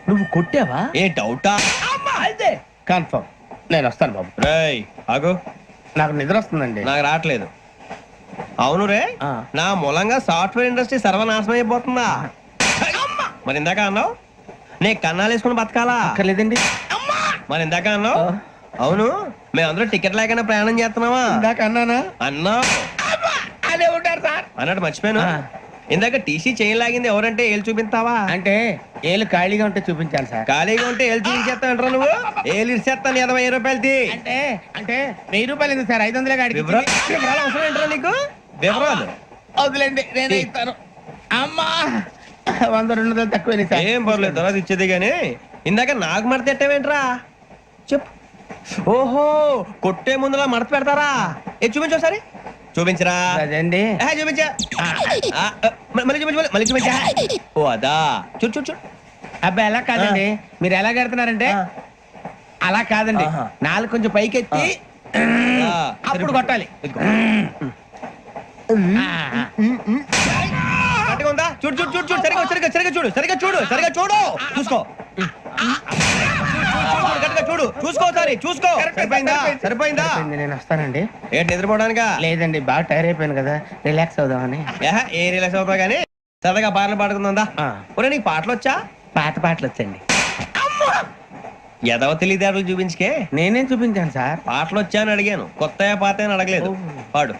నువ్వు కొట్టావా? ఏ డౌటా? అమ్మా అయితే కన్ఫర్మ్ నేను వస్తాను బాబు. రేయ్ ఆగు, నాకు నిద్ర వస్తుందండి. నాకు రావట్లేదు. అవును రే, నా మూలంగా సాఫ్ట్వేర్ ఇండస్ట్రీ సర్వనాశనం అయిపోతుందా? మరి ఇందాక అన్నావు నే కన్నాలు వేసుకుని బతకాలా? అక్కర్లేదండి. మరి ఇందాక అన్నావు అవును మేమందరూ టికెట్ లేకుండా ప్రయాణం చేస్తున్నావా? ఇందాక అన్నానా? అన్నావు. అదే ఉంటారు సార్ అన్నట్టు మర్చిపోయాను. ఇందాక టీసీ చేయి లాగింది ఎవరంటే ఏళ్ళు చూపిస్తావా? అంటే ఏళ్ళు ఖాళీగా ఉంటే చూపించాలి సార్. ఖాళీగా ఉంటే ఏళ్ళు చూపించేస్తానంటారా నువ్వు? ఏళ్ళు ఇచ్చేస్తాను 20 రూపాయలది. అంటే అంటే 1000 రూపాయలు ఎందుకు సార్? 500 గాడికి వివరాలు అవసరం ఏంటరా నీకు? వివరాలు వదిలేండి నేనే ఇస్తాను. అమ్మా 100 200 తక్కువ సార్. ఏం పర్లేదు తర్వాత ఇచ్చేది గానీ ఇందాక నాకు మడత ఎట్టవేంట్రా చెప్పు. ఓహో కొట్టే ముందులా మడత పెడతారా? ఏ చూపించు ఒకసారి చూపించరా. అదండి చూపించా. మళ్ళీ చూపించు, మళ్ళీ చూపించా. ఓ అదా చూడు చూడు చూడు. అబ్బాయి ఎలా కాదండి, మీరు ఎలా కడుతున్నారంటే అలా కాదండి. నాలుగు కొంచెం పైకెత్తి అప్పుడు కొట్టాలి. కరెక్ట్గా ఉందా? చూడు చూడు చూడు చూడు సరిగా సరిగా సరిగా చూడు సరిగా చూడు సరిగా చూడు చూసుకో. చూడు చూసుకో సరే చూసుకో. సరిపోయిందా? సరిపోయిందా? నేను వస్తానండి. ఏంటి నిద్రపోవడానికా? లేదండి బాగా టైర్ అయిపోయాను కదా, రిలాక్స్ అవుదామని. ఏ రిలాక్స్ అవుతావు కానీ సరదాగా పాటలు పాడుకుందా? ఒరే నీకు పాటలు వచ్చా? పాత పాటలు వచ్చండి. ఎదవ తెలివితేటలు చూపించుకే. నేనేం చూపించాను సార్? పాటలు వచ్చా అని అడిగాను, కొత్త పాత అని అడగలేదు. పాడు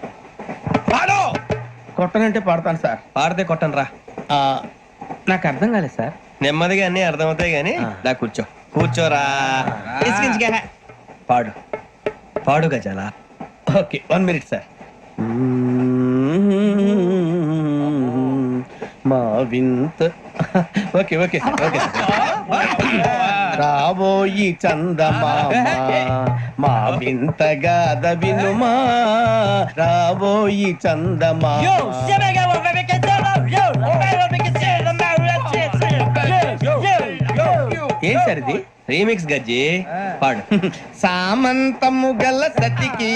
పాడు. కొట్టనంటే పాడతాను సార్. పాడితే కొట్టను రా. నాకు అర్థం కాలేదు సార్. నెమ్మదిగా అన్ని అర్థమవుతాయి గానీ నా కూర్చో కూర్చోరా. పాడు పాడు గజాల. Okay 1 minute sir. మా వింత okay okay sir okay sir. రాబోయి చందమామ మా వింతగాథ వినుమా, రాబోయి చందమామ. ఏం సార్ ఇది? రీమిక్స్ గజ్జి పాడు. సామంతము గల సతికి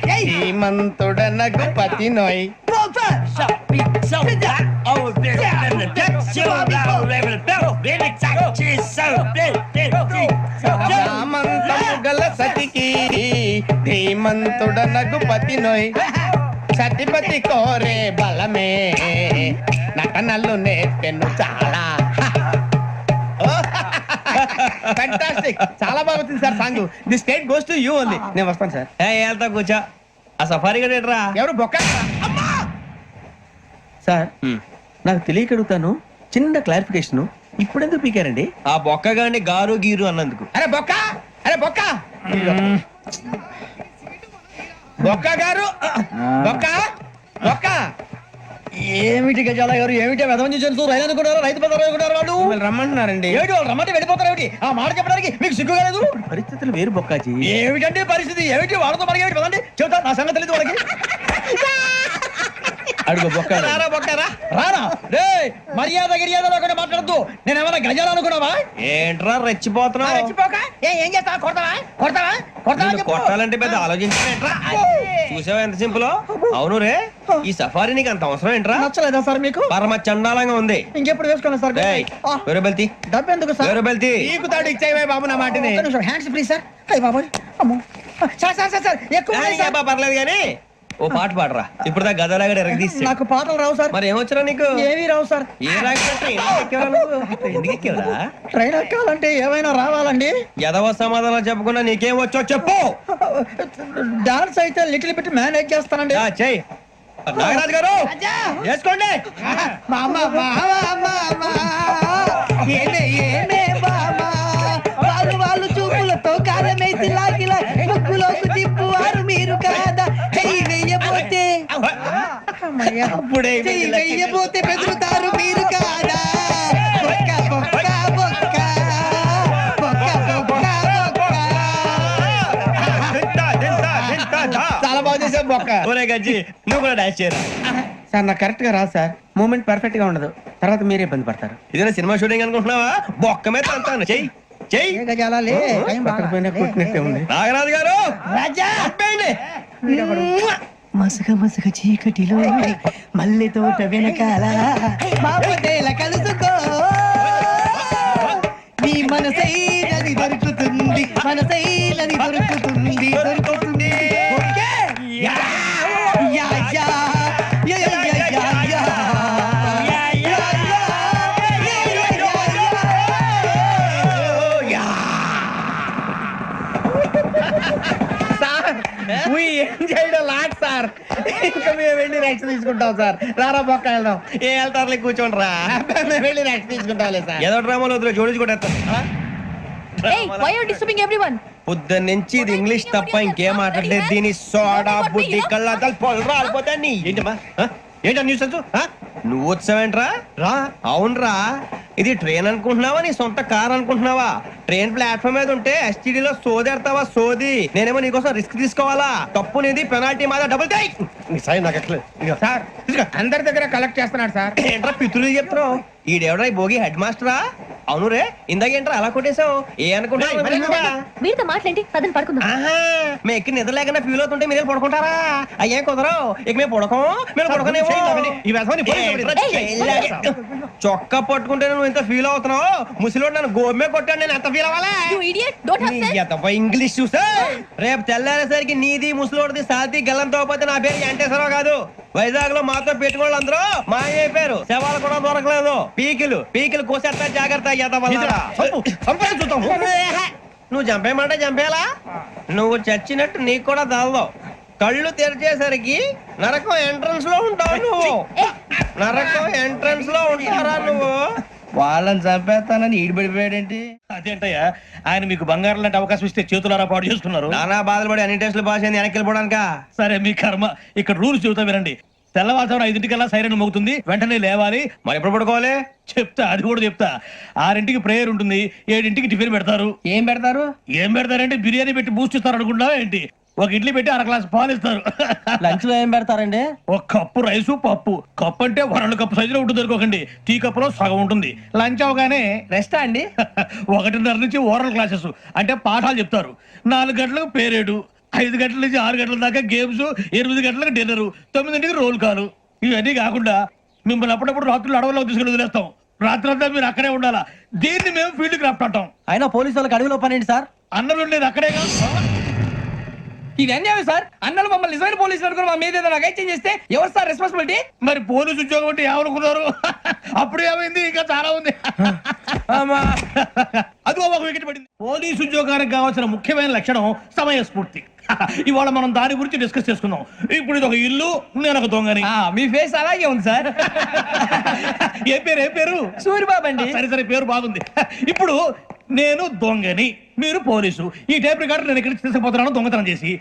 శ్రీమంతుడ నగుపతి నోయ్. సామంతము గల సతికి ధీమ హనుమంతుడనగు పతి నోయ్ సతిపతి కోరే బలమే నటనలు నేర్పెను చాలా. ఫ్యాంటాస్టిక్, చాలా బాగా వచ్చింది sir song. The state goes to you only. నేను వస్తాను సార్. వెళ్తా కూర్చో. ఆ సఫారీ గడేట్రా ఎవరు బొక్క? సార్ నాకు తెలియక అడుగుతాను, చిన్న క్లారిఫికేషన్. ఇప్పుడెందుకు పీకారండి? ఆ బొక్కగాని గారు గీరు అన్నందుకు. అరే బొక్క, అరే బొక్క, బొక్క గారు, బొక్క బొక్క. ఏమిటి గజాల గారు, ఏమిటి వెదవని చూసారు? రైలు అనుకున్నారు, రైతు బజార్ అనుకున్నారు. వాళ్ళు మిమ్మల్ని రమ్మంటున్నారండి. ఏమిటి వాళ్ళు రమ్మంటే వెళ్ళిపోతారు? ఏమిటి ఆ మాట చెప్పడానికి మీకు సిగ్గు కాలేదు? పరిస్థితులు వేరు బొక్కాజీ. ఏమిటంటే పరిస్థితి? ఏమిటి వాళ్ళతో మనకి ఏమిటి పదండి చెబుతా, నా సంగతి తెలియదు వాళ్ళకి. అడుగు బొక్క. రారా బొక్కరా. రానా రే, మర్యాద గిర్యాద లేకుండా మాట్లాడద్దు. నేను ఏమైనా గజాలు అనుకున్నావా? ఏంట్రా రెచ్చిపోతున్నావు? రెచ్చిపోక ఏం చేస్తావా? కొడతావా కొడతావా కొడతావా నిన్ను చెప్పు. కొట్టాలంటే పెద్ద ఆలోచించానేంట్రా? చూసావా ఎంత సింపుల్? అవును రే, ఈ సఫారీ నీకు అంత అవసరం ఏంట్రా? నచ్చలేదా సార్ మీకు? పరమ చండాలంగా ఉంది. ఇంకెప్పుడు వేసుకోండి సార్. ఏయ్, వేరే బెల్తి, డబ్బు ఎందుకు సార్? వేరే బెల్తి. నీకు తాడు ఇచ్చేవే బాబు నా మాటని. Hands free sir. అయ్యి బాబు అమ్మో సార్ సార్ సార్ సార్ ఎక్కువ ఉన్నాయి సార్. పర్లేదు కానీ ఓ పాట పాడరా. ఇప్పుడు దా గదలాగడ ఎరగదీసి. నాకు పాటలు రావు సార్. మరి ఏమొచ్చరా నీకు? ఏమీ రావు సార్. ఏ రాకపోతే ఎందుకు ఎక్కేవరా? ట్రైన్ ఎక్కాలంటే ఏమైనా రావాలండి. ఎదవ సమాధానం చెప్పకుండా నీకేం వచ్చో చెప్పు. డాన్స్ అయితే లిటిల్ బిట్ మేనేజ్ చేస్తానండి. చెయ్యి నాగరాజు గారు, చేసుకోండి. మామ ఏమే ఏమే బామా, వాళ్ళు చూపులతో కాలమేసి లాగిలా ముగ్గులోకి తిప్పువారు మీరు కాదా? చెయ్యి వెయ్యబోతే అప్పుడే చెయ్యి వెయ్యబోతే బెదురుతారు మీరు కాదా? బొక్క బొక్క బొక్క బొక్క బొక్క బొక్క. చాలా బాగా చేసావు బొక్క. ఒరే గజ్జి, నువ్వు కూడా డాన్స్ చేయరా. సార్ నాకు కరెక్ట్ గా రాదు సార్. మూమెంట్ పర్ఫెక్ట్ గా ఉండదు, తర్వాత మీరే ఇబ్బంది పడతారు. ఇదేనా సినిమా షూటింగ్ అనుకుంటున్నావా? బొక్క మీద అంతాను. చెయ్యి చెయ్యి. ఏ గజాలాలే, టైం బాగా. కొట్టినట్టే ఉంది. నాగరాజు గారు రాజా చెప్పండి. మసక మసక చీకటిలో మల్లె తోట వెనకాల బాపతేల కలుసుకో, నీ మనసైనది దొరుకుతుంది, మనసైనది దొరుకుతుంది దొరుకుతుంది. Okay? Yeah yeah yeah yeah yeah yeah yeah yeah. We enjoyed a lot, sir. ఇంకా మేము వెళ్ళి రెస్ట్ తీసుకుంటాం సార్. రారా బొక్క వెళ్దాం. ఏ వెళ్తారులే, కూర్చోండి రా. మేము వెళ్ళి రెస్ట్ తీసుకుంటాంలే సార్. ఏదో డ్రామాలో వద్దులే, జోడించుకుంటా. పొద్దున్న నుంచి ఇది ఇంగ్లీష్ తప్ప ఇంకేం మాట్లాడలేదు. దీని సోడా బుద్ధి కళ్ళ పొలు రాలిపోతా. నీ ఏంటమ్మా ఏంటా న్యూస్? నువ్వు వచ్చావేంట్రా? రా. అవునరా, ఇది ట్రైన్ అనుకుంటున్నావా నీ సొంత కార్ అనుకుంటున్నావా? ట్రైన్ ప్లాట్ఫామ్ మీద ఉంటే ఎస్టీడీలో సోదేడతావా సోది? నేనేమో నీకోసం రిస్క్ తీసుకోవాలా? తప్పు నీది, పెనాల్టీ మాదా, డబుల్ టై. నాకు ఎట్లేదు సార్. అందరి దగ్గర కలెక్ట్ చేస్తున్నాడు సార్. ఏంట్రా పితులు చెప్తున్నావు? ఈడెవడ్రా ఈ భోగి హెడ్ మాస్టరా? అవును రే, ఇందాకేంట్రా అలా కొట్టేశావు? ఏ అనుకుంటున్నావు? మీరుతో మాట్లాడి పదని పడుకుందాం. ఆహా, మేము ఎక్కి నిద్ర లేకుండా ఫీల్ అవుతుంటే మీరు పడుకుంటారా? అయ్యే కుదరవు. ఇక మేము పడకం, మేము పడకనేమో. చొక్కా పట్టుకుంటే నువ్వు ఎంత ఫీల్ అవుతున్నావు? ముసలివాడు నన్ను గోమే కొట్టాడు, నేను ఎంత ఫీల్ అవ్వాలా? ఇంగ్లీష్ చూసా. రేపు తెల్లారేసరికి నీది ముసలోడిది సాతి గల్లంతో పోతే నా పేరు వెంకటేశ్వరరావు కాదు. వైజాగ్ లో మాతో పెట్టుకోళ్ళు అందరూ మాయైపోయారు. శవాలు కూడా దొరకలేదు. పీకిలు కోసేస్తా, జాగ్రత్త. నువ్వు చంపేయమంటే చంపేలా? నువ్వు చచ్చినట్టు నీకు కూడా తగదు. కళ్ళు తెరిచేసరికి నరకం ఎంట్రన్స్ లో ఉంటావు నువ్వు. నరకం ఎంట్రన్స్ లో ఉంటారా నువ్వు? వాళ్ళని చంపేస్తానని ఈడిపడిపోయాడేంటి? అదేంటయ్యా, ఆయన మీకు బంగారం లాంటి అవకాశం ఇస్తే చేతులారా పాటు చేసుకున్నారు. నానా బాధలు పడి అన్ని టెస్టులు పాస్ అయింది, వెనక్కి వెళ్ళిపోవడానికా? సరే మీ కర్మ. ఇక్కడ రూల్స్ చెబుతా వినండి. తెల్లవారుజామున 5:00కల్లా సైరన్ మోగుతుంది, వెంటనే లేవాలి. మరి ఎప్పుడు పడుకోవాలి? చెప్తా, అది కూడా చెప్తా. 6ంటికి ప్రేయర్ ఉంటుంది, 7ంటికి టిఫిన్ పెడతారు. ఏం పెడతారు? ఏం పెడతారంటే బిర్యానీ పెట్టి బూస్ట్ ఇస్తారు అనుకుంటున్నావా ఏంటి? ఒక ఇడ్లీ పెట్టి 1 గ్లాస్ పాలు ఇస్తారు. లంచ్ లో ఏం పెడతారండి? ఒక కప్పు రైసు, పప్పు. కప్పు అంటే 2 కప్పు సైజులో ఉంటుంది అనుకోకండి. టీ కప్పులో సగం ఉంటుంది. లంచ్ అవగానే రెస్టా అండి? 1:30 నుంచి ఓరల్ క్లాసెస్ అంటే పాఠాలు చెప్తారు. 4 గంటలకు పేరేడు, 5 గంటల నుంచి 6 గంటల దాకా గేమ్స్, 8 గంటలకు డిన్నర్, 9ంటికి రోల్ కాలు. ఇవన్నీ కాకుండా మిమ్మల్ని అప్పుడప్పుడు రాత్రులు అడవుల్లో తీసుకుని వదిలేస్తాం. రాత్రంతా మీరు అక్కడే ఉండాలా. దీన్ని మేము ఫీల్డ్ క్రాఫ్ట్ అంటాం. అయినా పోలీసు వాళ్ళకి అడవిలో పనేంటి సార్? అన్నం ఉండేది అక్కడే కాదు. ఇది అన్యాయం సార్. అన్నలు మమ్మల్ని నిజమైన పోలీసులు అనుకుని మా మీద ఏదైనా అగైత్యం చేస్తే ఎవరు సార్ రెస్పాన్సిబిలిటీ? మరి పోలీసు ఉద్యోగం అంటే ఏమనుకున్నారు? అప్పుడు ఏమైంది? ఇంకా చాలా ఉంది. అదిగో ఒక వికెట్ పడింది. పోలీసు ఉద్యోగానికి కావాల్సిన ముఖ్యమైన లక్షణం సమయస్ఫూర్తి. ఇవాళ మనం దాని గురించి డిస్కస్ చేసుకుందాం. ఇప్పుడు ఇది ఒక ఇల్లు, నేను ఒక దొంగని. మీ ఫేస్ అలాగే ఉంది సార్. ఏ పేరు? సూరిబాబు అండి. సరే పేరు బాగుంది. ఇప్పుడు నేను దొంగని, మీరు పోలీసు. ఈ టైప్ రికార్డు నేను ఇక్కడికి తీసుకుపోతున్నాను దొంగతనం చేసి.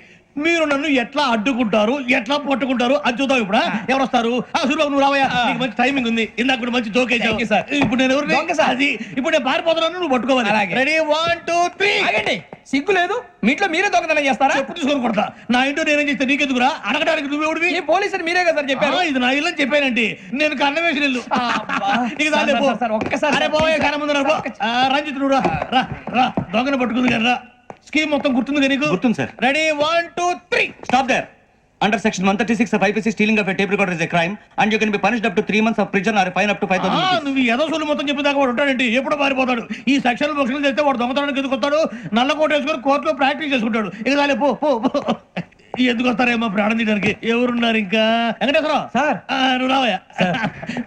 మీరు నన్ను ఎట్లా అడ్డుకుంటారు, ఎట్లా పట్టుకుంటారు అది చూద్దాం. ఇప్పుడు ఎవరు వస్తారు? సూరిబాబు నువ్వు రావయ్యా, నీకు మంచి టైమింగ్ ఉంది. ఇందాక కూడా మంచి జోక్ వేసావు సార్. ఇప్పుడు నేను ఎవరు? అది ఇప్పుడు నేను పారిపోతున్నాను, నువ్వు పట్టుకోవాలి. రెడీ 1 2 3. ఆగండి, సిగ్గు లేదు? మీ ఇంట్లో మీరే దొంగతనం చేస్తారా? చెప్పు తీసుకొని కొడతా. నా ఇంట్లో నేనేం చేస్తే నీకెందుకురా? అడగడానికి నువ్వెవడివి? ఈ పోలీసు అని మీరే కదా సార్ చెప్పారు. ఇది నా ఇల్లు అని చెప్పానండి. నేను కన్నం వేసిన ఇల్లు. ఒక్కసారి రంజిత్ నువ్వు రా దొంగను పట్టుకుంది కదా. రా స్కీమ్ మొత్తం గుర్తుంది కదా నీకు? గుర్తుంది sir. Ready 1 2 3. Stop there. Under section 136 of IPC, stealing of a tape recorder is a crime and you can be punished up to 3 months of prison or a fine up to 5,000 rupees. నువ్వు ఏదో సొల్లు మొత్తం చెప్పేదాకా వాడు ఉంటాడండి. ఎప్పుడో పారిపోతాడు. ఈ సెక్షన్ బొక్షన్లు చేస్తే వాడు దొంగతనానికి ఎందుకు వస్తాడు? నల్ల కోట వేసుకొని కోర్టులో ప్రాక్టీస్ చేసుకుంటాడు. ఇక చాలే పో. ఎందుకు వస్తారేమో ప్రాణం తీయడానికి. ఎవరున్నారు ఇంకా? వెంకటేశ్వరరావు సార్, నువ్వు రావయ్యా.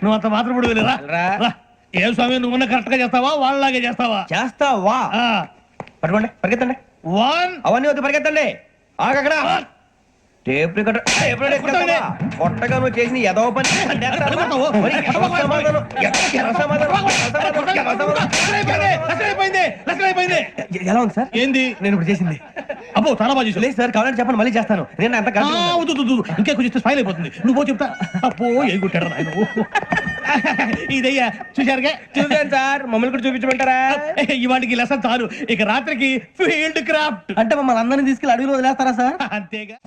నువ్వు అంత మాత్రం ఇప్పుడు వెళ్ళి రా. ఏ స్వామి, నువ్వు కరెక్ట్ గా చేస్తావా వాళ్ళలాగే చేస్తావా? చేస్తావా? పట్టుకోండి, పరిగెత్తండి. 1 అవన్నీ వద్దు, పరిగెత్తండి. ఆగక్కడ టేప్ రికార్డర్ కొట్టగా నువ్వు చేసిన ఏదో పని. ఎలా ఉంది సార్? ఏంది నేను ఇప్పుడు చేసింది? అబ్బో చాలా బాగా చేసావు. లేదు సార్, కావాలంటే చెప్పండి, మళ్ళీ చేస్తాను. నేను అంత ఇంకే కొంచెం స్మైల్ అయిపోతుంది. నువ్వు చెప్తా. అబ్బో ఏ కొట్టాడు నాయన. ఇదయ్యా చూశారుగా? చూసాను సార్. మమ్మల్ని కూడా చూపించమంటారా? ఇవాటికి లెసన్ చాలు. ఇక రాత్రికి ఫీల్డ్ క్రాఫ్ట్. అంటే మమ్మల్ని అందరినీ తీసుకెళ్ళి అడుగులో వదిలేస్తారా సార్? అంతేగా.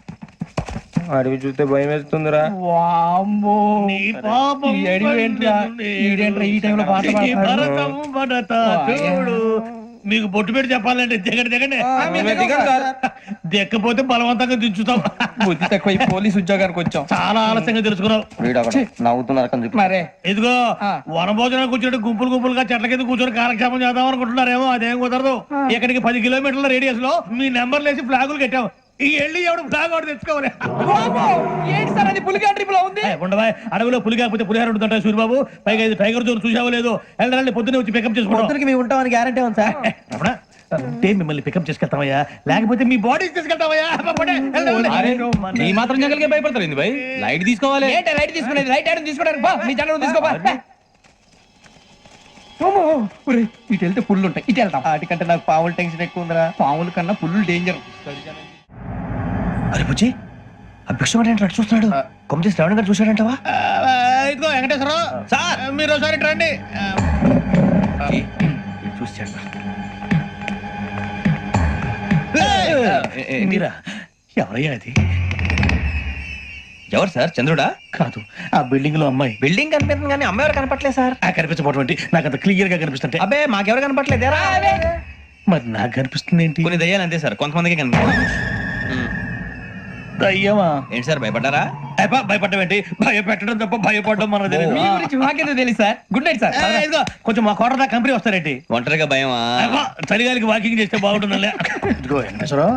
అడవి చూస్తే భయం వేస్తుందిరా. నీ పాపం ఈ టైంలో పాట ఈ భరతం భరత చూడు. మీకు బొట్టు పెట్టి చెప్పాలంటే దిగండి. దిక్కపోతే బలవంతంగా దించుతాం. బుద్ధి తక్కువ ఈ పోలీసు ఉద్యోగానికి వచ్చాం. చాలా ఆలస్యంగా తెలుసుకున్నావు. నవ్వుతున్నారు. మరే ఇదిగో వనభోజనం కూర్చొని గుంపులుగా చెట్ల కింద కూర్చొని కాలక్షేపం చేద్దాం అనుకుంటున్నారేమో. అదేం కుదరదు. ఇక్కడికి 10 కిలోమీటర్ల రేడియస్ లో మీ నెంబర్లు వేసి ఫ్లాగులు కట్టాం. ఈ వెళ్ళి ఎవడు ఫ్లాగ్ ఒకటి తెచ్చుకోవాలి. ఏంటి సార్ అది పులిగా ట్రిప్ ఉంది? ఉండవా, అడవిలో పులి కాకపోతే పులిహార ఉంటుంటాయి సూరిబాబు. పైగా ఇది టైగర్ జోన్ చూసావో లేదో. వెళ్ళాలి, పొద్దున్నే వచ్చి పికప్ చేసుకుంటాం. మేము ఉంటామని గ్యారంటీ ఉంది సార్. అంటే మిమ్మల్ని పికప్ చేసుకెళ్తామయ్యా, లేకపోతే మీ బాడీ తీసుకెళ్తామయ్యా. ఈ మాత్రం జంగల్కే భయపడతారు భయ్. లైట్ తీసుకోవాలి. లైట్ తీసుకునేది లైట్ ఐటమ్ తీసుకోవడానికి మీ జనం తీసుకోపా. ఇటు వెళ్తే పుల్లు ఉంటాయి, ఇటు వెళ్తాం. వాటికంటే నాకు పావులు టెన్షన్ ఎక్కువ ఉందిరా. పాముల కన్నా పుల్లు డేంజర్. అరే బుజ్జి, ఆ భిక్షం అంటే చూస్తున్నాడు. కొమ్మ శ్రావణ్ గారు చూశాడంటవా? ఇదిగో వెంకటేశ్వరరావు సార్, మీరు ఒకసారి రండి. చూశాడు. మీరా? ఎవరయ్యా అది? ఎవరు సార్? చంద్రుడా? కాదు, ఆ బిల్డింగ్ లో అమ్మాయి. బిల్డింగ్ కనిపిస్తుంది కానీ అమ్మాయి ఎవరు కనపట్లేదు సార్. కనిపించబోటువంటి నాకు అంత క్లియర్ గా కనిపిస్తుంటే. అబ్బే మాకెవరు కనపట్లేదేరా? మరి నాకు కనిపిస్తుంది ఏంటి? కొన్ని దయ్యాలు అంతే సార్, కొంతమందికి కనిపిస్తుంది. దయ్యమా? ఏంటి సార్ భయపడ్డారా? భయపడడం ఏంటి? భయపెట్టడం తప్ప భయపడడం మనకు తెలియదు. మీ గురించి మాకేదో తెలుసు సార్. Good night sir. ఇదిగో కొంచెం మా కోట దాకా కంపెనీ వస్తారేంటి? ఒంటరిగా భయమా? చలిగాలికి వాకింగ్ చేస్తే బాగుంటుందిలే. ఇదిగో వెంకటేశ్వరరావు,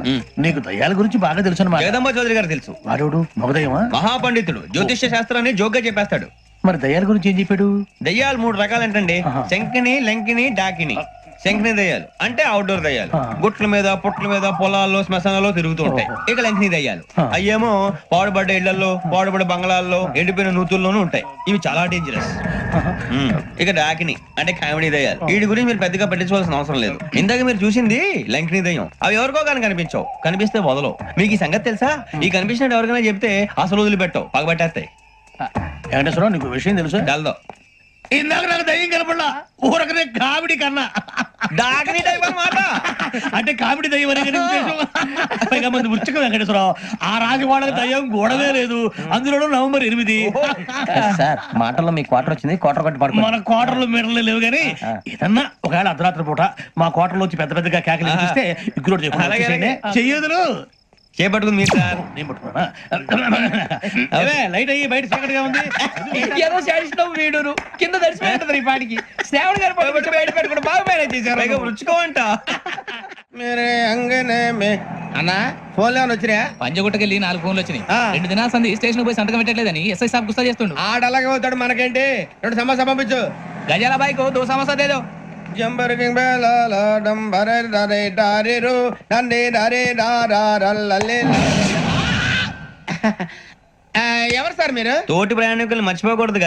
నీకు దయ్యాల గురించి బాగా తెలుసు అన్నమాట. జగదంబ చౌదరి గారు తెలుసు. వాడోడు మగదయ్యమా? మహాపండితుడు, జ్యోతిష్య శాస్త్రాన్ని జోగ్గా చెప్పేస్తాడు. మరి దయ్యాల గురించి ఏం చెప్పాడు? దయ్యాలు 3 రకాలంటండి. శంకిని, లంకిని, డాకిని. శంకిని దయ్యాలు అంటే అవుట్డోర్ దయ్యాలు. గుట్ల మీద, పుట్ల మీద, పొలాల్లో, శ్మశానాల్లో తిరుగుతూ ఉంటాయి. ఇక లంకిని దయ్యాలు అయ్యేమో పాడుబడ్డ ఇళ్లలో, పాడుబడ్డ బంగ్లాల్లో, ఎండిపోయిన నూతుల్లోనూ ఉంటాయి. ఇవి చాలా డేంజరస్. ఇక డాకిని అంటే కామెడీ దయ్యాలు. వీటి గురించి మీరు పెద్దగా పట్టించుకోవాల్సిన అవసరం లేదు. ఇందాక మీరు చూసింది లంకిని దయ్యం. అవి ఎవరికో కానీ కనిపించవు, కనిపిస్తే వదలవు. మీకు ఈ సంగతి తెలుసా? ఈ కనిపించినట్టు ఎవరికైనా చెప్తే అసలు వదిలిపెట్టవు, పగబట్టేస్తాయి. వెంకటేశ్వరరావు, నీకు విషయం తెలుసు? డల్దో ఇందాక నాకు దయ్యం కనపడలా, ఊరకనే కామెడీ కన్నా. డాకిని టైప్ అన్నమాట. అంటే కామెడీ దయ్యం అనే పైగా మంది ఉచ్చక వెంకటేశ్వరరావు. ఆ రాజు వాళ్ళకి దయ్యం గోడవే లేదు. అందులో నవంబర్ 8 సార్ మాటల్లో మీ క్వార్టర్ వచ్చింది. క్వార్టర్ కొట్టి పడుకో. మన క్వార్టర్లో మీటర్లు లేవు కానీ ఏదన్నా ఒకవేళ అర్ధరాత్రి పూట మా క్వార్టర్లో వచ్చి పెద్ద పెద్దగా కేకలు చూస్తే ఇగ్గురు చెయ్యదులు చేపట్టుకుంది మీరు సార్. నేను పట్టుకున్నా. లైట్ అయ్యి బయట చీకటిగా ఉంది. ఏదో శాడిస్తాం వీడును కింద దర్శనం ఈ పాటికి. శ్రావణ్ గారు బయట పెట్టుకుంటే బాగా మేనేజ్ చేశారు. రుచుకోవంట మేరే అంగనే మే అన్నా ఫోన్లో ఏమైనా వచ్చినాయా? పంజగుట్టకెళ్ళి 4 ఫోన్లు వచ్చినాయి. 2 దినాల సంది స్టేషన్ పోయి సంతకం పెట్టలేదని ఎస్ఐ సాబ్ గుస్తా చేస్తుండు. ఆడలాగే పోతాడు, మనకేంటి? 2 సమస్య పంపించు. గజాల బైక్ 2 సమస్య దేదో. జంబరకింగ్ బేలాల డంబరే డరే డారిరు నందే డరే డారారల్లలే. ఎవరు సార్ మీరు? తోటి ప్రయాణికులు మర్చిపోకూడదు